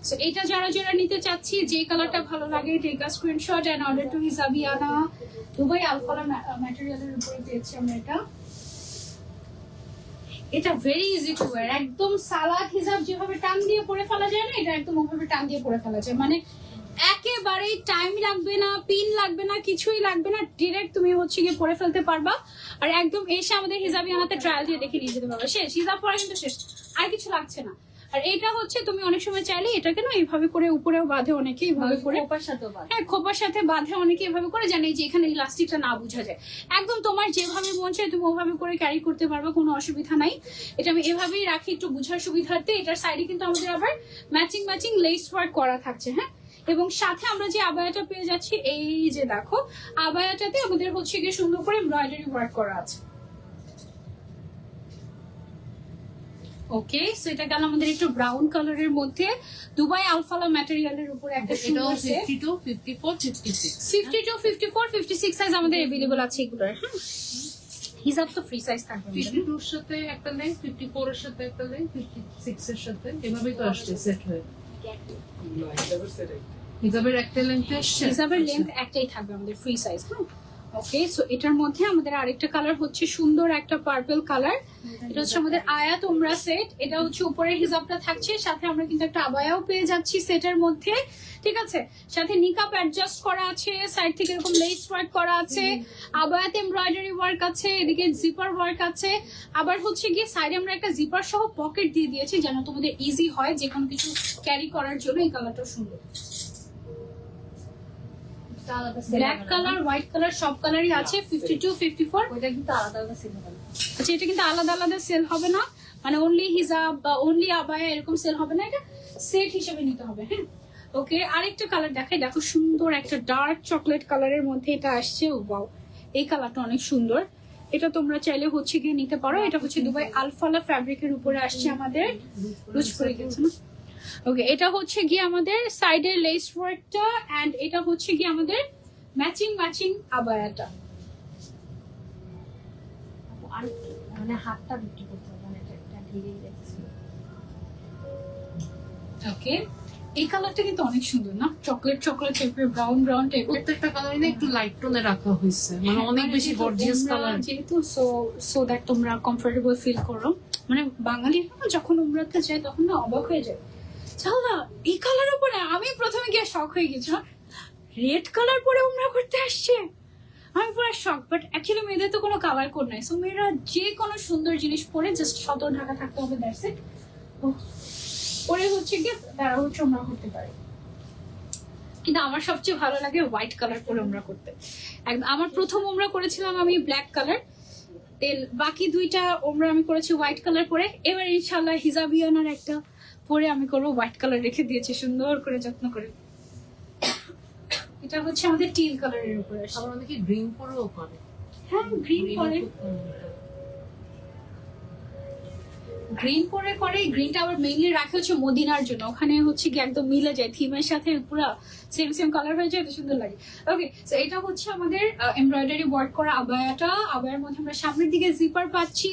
Speaker 1: সো এটা যারা যারা নিতে চাচ্ছি, যে কালারটা ভালো লাগে take a screenshot and order to Hijabiana. Dubai আলফালা ম্যাটেরিয়ালের উপরে পেয়েছি আমরা এটা। এটা ভেরি ইজি টু ওয়্যার, একদম সালাদ হিজাব যেভাবে টান দিয়ে পরে ফেলা যায় না, এটা একদম ওভাবে টান দিয়ে পরে ফেলা যায়। মানে একেবারেই টাইম লাগবে না, পিন লাগবে না, কিছুই লাগবে না, ডিরেক্ট তুমি হচ্ছে গিয়ে পরে ফেলতে পারবা। আর একদম এসে আমাদের হিজাবিয়ানাতে ট্রায়াল দিয়ে দেখে নিয়ে যেতে পারবা। শেষ, হিজাব পরা কিন্তু শেষ, আর কিছু লাগছে না। আর এটা হচ্ছে তুমি অনেক সময় চাইলে এটাকে না এইভাবে করে উপরেও বাঁধে অনেকে, এইভাবে করে
Speaker 4: খোপার সাথেও বাদ
Speaker 1: হ্যাঁ খোপার সাথে বাঁধে অনেকে, এভাবে করে জানে যে এখানে ইলাস্টিকটা না বোঝা যায়। একদম তোমার যেভাবে মন চায় তুমি ওভাবে করে ক্যারি করতে পারবে, কোনো অসুবিধা নাই। এটা আমি এভাবেই রাখি একটু বোঝার সুবিধার্থে। এটার সাইডে কিন্তু আমাদের আবার ম্যাচিং ম্যাচিং লেস ওয়ার্ক করা থাকছে। হ্যাঁ, এবং সাথে আমরা যে আবায়াটা পেয়ে যাচ্ছি, এই যে দেখো আবায়াটাতে আমাদের হচ্ছে গিয়ে সুন্দর করে এমব্রয়ডারি ওয়ার্ক করা আছে। ওকে, সো এটা গেল আমাদের একটু ব্রাউন কালারের মধ্যে দুবাই আলফালা ম্যাটেরিয়ালের উপরে একটা
Speaker 2: এটাও
Speaker 1: সুন্দর সেট।
Speaker 2: 52, 54, 56।
Speaker 1: 52, 54, 56 সাইজ আমাদের अवेलेबल আছে এগুলোর। হ্যাঁ, হিজাব তো ফ্রি সাইজ থাকবে আমাদের।
Speaker 2: 52 এর সাথে একটা লেন, 54 এর সাথে একটা লেন, 56 এর সাথে, এভাবেই তো আসছে সেট হয়ে। হিজাবের একটা লেন্থে আসছে।
Speaker 1: হিজাবের লেন্থ একটাই থাকবে আমাদের ফ্রি সাইজ। হ্যাঁ, ওকে, সো এটার মধ্যে আমাদের আরেকটা কালার হচ্ছে সুন্দর একটা পার্পল কালার। এটা হচ্ছে আমাদের আয়াত ওমরা সেট। এটা হচ্ছে উপরের হিজাবটা থাকছে, সাথে আমরা কিন্তু একটা আবায়াও পেয়ে যাচ্ছি সেটের মধ্যে। ঠিক আছে, সাথে নিকাব অ্যাডজাস্ট করা আছে, সাইড থেকে এরকম লেস ওয়ার্ক করা আছে, আবায়াতে এমব্রয়ডারি ওয়ার্ক আছে, এদিকে জিপার ওয়ার্ক আছে। আবার হচ্ছে গিয়ে সাইডে আমরা একটা জিপার সহ পকেট দিয়ে দিয়েছি যেন তোমাদের ইজি হয় যে কোনো কিছু ক্যারি করার জন্য। এই কালারটা সুন্দর, ব্ল্যাক কালার, হোয়াইট কালার সব কালারই আছে। 52, 54
Speaker 4: ওইটা কিন্তু আলাদা আলাদা সেল হবে।
Speaker 1: আচ্ছা, এটা কিন্তু আলাদা আলাদা সেল হবে না, মানে অনলি হিজাব বা অনলি আবায়া এরকম সেল হবে না, এটা সেট হিসেবে নিতে হবে। হ্যাঁ, ওকে, আরেকটা কালার দেখাই। দেখো সুন্দর একটা ডার্ক চকলেট কালারের মধ্যে এটা আসছে। ওয়াও, এই কালারটা অনেক সুন্দর। এটা তোমরা চাইলে হচ্ছে গিয়ে নিতে পারো। এটা হচ্ছে দুবাই আলফালা ফ্যাব্রিকের উপরে আসছে আমাদের, লুজ করে গেছে না। ওকে, এটা হচ্ছে গিয়ে আমাদের সাইডের লেস ওয়ার্কটা, এন্ড এটা হচ্ছে গিয়ে আমাদের ম্যাচিং ম্যাচিং আবায়াটা।
Speaker 4: আর মানে হাতটা বিক্রি করতে হবে, মানে এটা ঢিলেই যাচ্ছে।
Speaker 1: ওকে, এই কালারটা কিন্তু অনেক সুন্দর না, চকলেট চকলেট টাইপের, ব্রাউন ব্রাউন টাইপের।
Speaker 2: প্রত্যেকটা কালারই না একটু লাইট টোনে রাখা হয়েছে, মানে অনেক বেশি গর্জিয়াস কালার।
Speaker 1: যেহেতু সো দ্যাট তোমরা কমফোর্টেবল ফিল করো। মানে বাঙালিরা না যখন উমরাতে যায় তখন না অবাক হয়ে যায়, চল না এই কালার উপরে। আমি প্রথমে গিয়ে শক হয়ে গেছি, রেড কালার পরে উমরা করতে আসছে, আমি পুরো শক। বাট অ্যাকচুয়ালি মেয়েদের তো কোনো কালার কোড নাই, সো মেয়েরা যে কোনো সুন্দর জিনিস পরে জাস্ট সতর ঢাকা থাকতে হবে, দ্যাটস ইট। পরে হচ্ছে গিয়ে তারা হচ্ছে উমরা করতে পারে। কিন্তু আমার সবচেয়ে ভালো লাগে হোয়াইট কালার পরে উমরা করতে। একদম আমার প্রথম উমরা করেছিলাম আমি ব্ল্যাক কালার, বাকি দুইটা উমরা আমি করেছি হোয়াইট কালার পরে। এবার ইনশাল্লাহ হিজাবিয়ানার একটা পরে আমি করবো হোয়াইট কালার রেখে দিয়েছি সুন্দর করে যত্ন করে। এটা হচ্ছে আমাদের টিল কালারের উপরে আসে।
Speaker 2: আবার অনেকে গ্রিন পরেও করে।
Speaker 1: হ্যাঁ গ্রিন পরে, গ্রিন পরে করে। গ্রিনটা আবার মেইনলি রাখে হচ্ছে মদিনার জন্য, ওখানে হচ্ছে কি একদম মিলে যায় থিমের সাথে, পুরো সেম সেম কালার হয়ে যায়, তো সুন্দর লাগে। ওকে, তো এটা হচ্ছে আমাদের এমব্রয়ডারি ওয়ার্ক করা আবায়াটা। আবায়ার মধ্যে আমরা সামনের দিকে জিপার পাচ্ছি,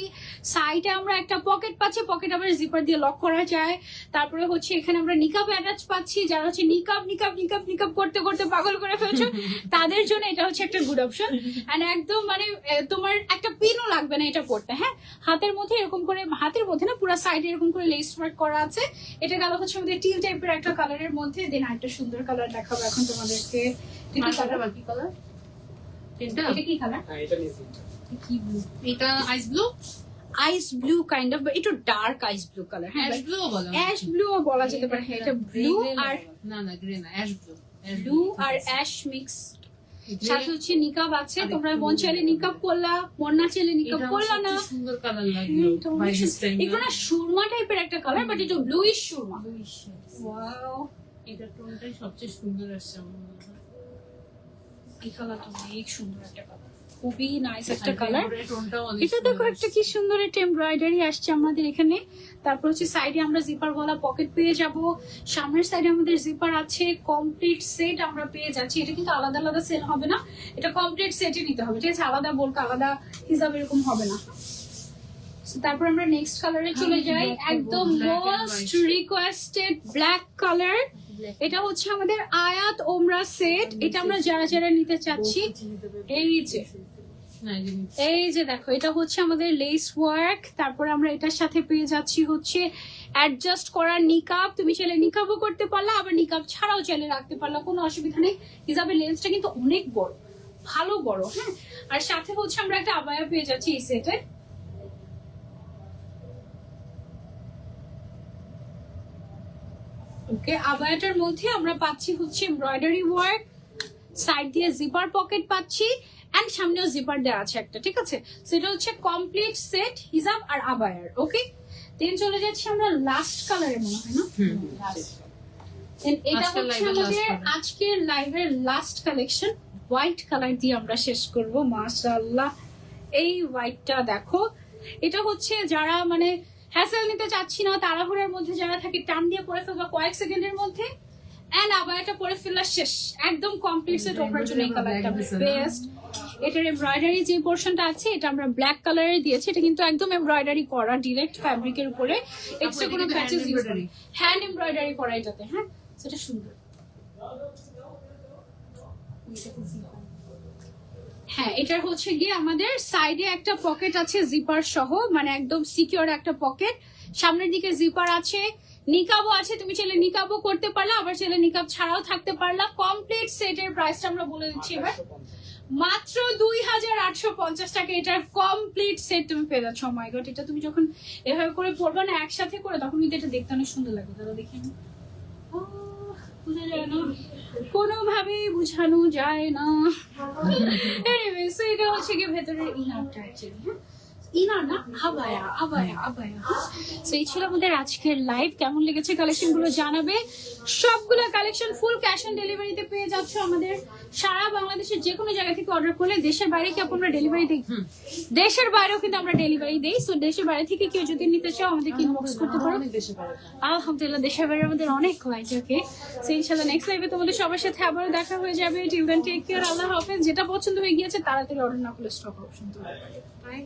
Speaker 1: সাইডে আমরা একটা পকেট পাচ্ছি, পকেট আবার জিপার দিয়ে লক করা যায়। তারপরে হচ্ছে এখানে আমরা নিকাব অ্যাটাচ পাচ্ছি, যারা হচ্ছে নিকাব নিকাব নিকাব নিকাব করতে করতে পাগল করে ফেলছো তাদের জন্য এটা হচ্ছে একটা গুড অপশন। এন্ড একদম মানে তোমার একটা পিনও লাগবে না এটা পড়তে। হ্যাঁ, হাতের মধ্যে এরকম করে, হাতের মধ্যে না পুরো সাইডে এরকম করে লেস ওয়ার্ক করা আছে। এটা গেল হচ্ছে আমাদের টিল টাইপের একটা কালারের মধ্যে। দেন একটা সুন্দর কালার দেখাবো এখন তোমাদেরকে। এটা কি কালার?
Speaker 2: বাকি কালার এটা
Speaker 1: এটা কি কালার?
Speaker 3: হ্যাঁ এটা নিয়েছি।
Speaker 1: কি ব্লু?
Speaker 2: এটা ice blue,
Speaker 1: ice blue kind of, একটু ডার্ক আইস ব্লু কালার। হ্যাঁ,
Speaker 2: অ্যাশ ব্লু বলা হয়।
Speaker 1: অ্যাশ ব্লু বলা যেতে পারে। হ্যাঁ, এটা ব্লু আর
Speaker 2: না না গ্রে না, অ্যাশ ব্লু।
Speaker 1: ব্লু আর অ্যাশ মিক্স, সাথে হচ্ছে নিকাব আছে। তোমরা মন চাইলে নিকাব পরলা, মন না চাইলে নিকাব পরলা না।
Speaker 2: সুন্দর কালার লাগলো বাই দিস টাইম।
Speaker 1: এটা না সুরমা টাইপের একটা কালার, বাট এটা ব্লুইশ সুরমা। ওয়াও,
Speaker 2: এটা টোনটাই সবচেয়ে সুন্দর আসছে আমার মনে হয়।
Speaker 1: এই কালারটা অনেক সুন্দর একটা কালার, খুবই নাইস একটা কালার।
Speaker 2: টোনটাও অনেক
Speaker 1: এটা দেখো একটা কি সুন্দর একটা এমব্রয়ডারি আসছে আমাদের এখানে। তারপর হচ্ছে সাইডে আমরা জিপার ওয়ালা পকেট পেয়ে যাব, সামনের সাইডে আমাদের জিপার আছে। কমপ্লিট সেট আমরা পেয়ে যাচ্ছি। এটা কিন্তু আলাদা আলাদা সেল হবে না, এটা কমপ্লিট সেটে নিতে হবে, ঠিক আছে? আলাদা বোলকা আলাদা হিসাব এরকম হবে না। So, তারপর আমরা নেক্সট কালারে চলে যাই, একদম মোস্ট রিকোয়েস্টেড ব্ল্যাক কালার। এটা হচ্ছে আমাদের আয়াত ওমরা সেট। এটা আমরা যারা যারা নিতে চাচ্ছি, এই যে দেখো, এটা হচ্ছে আমাদের লেস ওয়ার্ক। তারপর আমরা এটার সাথে পেয়ে যাচ্ছি হচ্ছে অ্যাডজাস্ট করার নিকাব। তুমি চাইলে নিকাবও করতে পারলা, আবার নিকাব ছাড়াও চাইলে রাখতে পারলা, কোনো অসুবিধা নেই। হিসাবে লেন্সটা কিন্তু অনেক বড়, ভালো বড়। হ্যাঁ, আর সাথে হচ্ছে আমরা একটা আবায়া পেয়ে যাচ্ছি এই সেটে। ওকে, আবায়াটার মধ্যে আমরা পাচ্ছি হচ্ছে এমব্রয়ডারি ওয়ার্ক, সাইড দিয়ে জিপার পকেট পাচ্ছি, এন্ড সামনেও জিপার দেওয়া আছে একটা, ঠিক আছে? সেটা হচ্ছে কমপ্লিট সেট হিজাব আর আবায়ার। ওকে, দেন চলে যাচ্ছি আমরা লাস্ট কালারে, মনে হয় না? Then এটা হচ্ছে আমাদের আজকের লাইভের লাস্ট কালেকশন। হোয়াইট কালার দিয়ে আমরা শেষ করব। মাশাআল্লাহ, এই হোয়াইটটা দেখো। এটা হচ্ছে যারা মানে হ্যাসেল নিতে চাচ্ছি না, তাড়াহুড়োর মধ্যে যারা থাকে, টান দিয়ে পরে ফেলবা কয়েক সেকেন্ডের মধ্যে, এন্ড আবার এটা পরে ফেলা শেষ, একদম কমপ্লিট সেট। ওপরের জন্য এই কালারটা বেস্ট। এটার এমব্রয়ডারি যে পোর্শনটা আছে, এটা আমরা ব্ল্যাক কালারে দিয়েছি। এটা কিন্তু একদম এমব্রয়ডারি করা, ডিরেক্ট ফ্যাব্রিকের উপরে, এক্সট্রা কোনো প্যাচেস ইউজ করি, হ্যান্ড এমব্রয়ডারি করা এটাতে। হ্যাঁ, সেটা সুন্দর। হ্যাঁ, এটার হচ্ছে গিয়ে আমাদের সাইডে একটা পকেট আছে জিপার সহ, মানে একদম সিকিউর একটা পকেট। সামনের দিকে জিপার আছে, নিকাবও আছে, তুমি চাইলে নিকাবও করতে পারলা, আবার চাইলে নিকাব ছাড়াও থাকতে পারলা। কমপ্লিট সেটের প্রাইসটা আমরা বলে দিচ্ছি এবার, মাত্র 2850 টাকা। এটার কমপ্লিট সেট তুমি পেয়ে যাচ্ছ। মাই গড, এটা তুমি যখন এভাবে করে পড়বা না একসাথে করে, তখন কিন্তু এটা দেখতে অনেক সুন্দর লাগবে। দাদা দেখি, বোঝা যায় না, কোনোভাবেই বোঝানো যায় না। এনিওয়ে, সো এটা হচ্ছে কি ভেতরের ইনারটা, অ্যাকচুয়ালি ইনার না, আবায়া আবায়া আবায়া। সো এই ছিল আমাদের আজকের লাইভ। কেমন লেগেছে কালেকশন গুলো জানাবে। সবগুলো কালেকশন ফুল ক্যাশ অন ডেলিভারিতে পেয়ে যাচ্ছ আমাদের সারা বাংলাদেশের যে কোনো জায়গা থেকে অর্ডার করলে। দেশের বাইরে কি আমরা ডেলিভারি দিই? দেশের বাইরেও কিন্তু আমরা ডেলিভারি দিই। সো দেশের বাইরে থেকে কেউ যদি নিতে চাও আমাদেরকে ইনবক্স করতে পারো। আলহামদুলিল্লাহ, দেশের বাইরে আমাদের অনেক ক্লায়েন্ট। ওকে, সো ইনশাআল্লাহ নেক্সট লাইভে তোমাদের সবার সাথে আবারও দেখা হয়ে যাবে। টিল দেন টেক কেয়ার, আল্লাহ হাফেজ। যেটা পছন্দ হয়ে গিয়েছে তাড়াতাড়ি অর্ডার না করলে স্টক অপশন। বাই।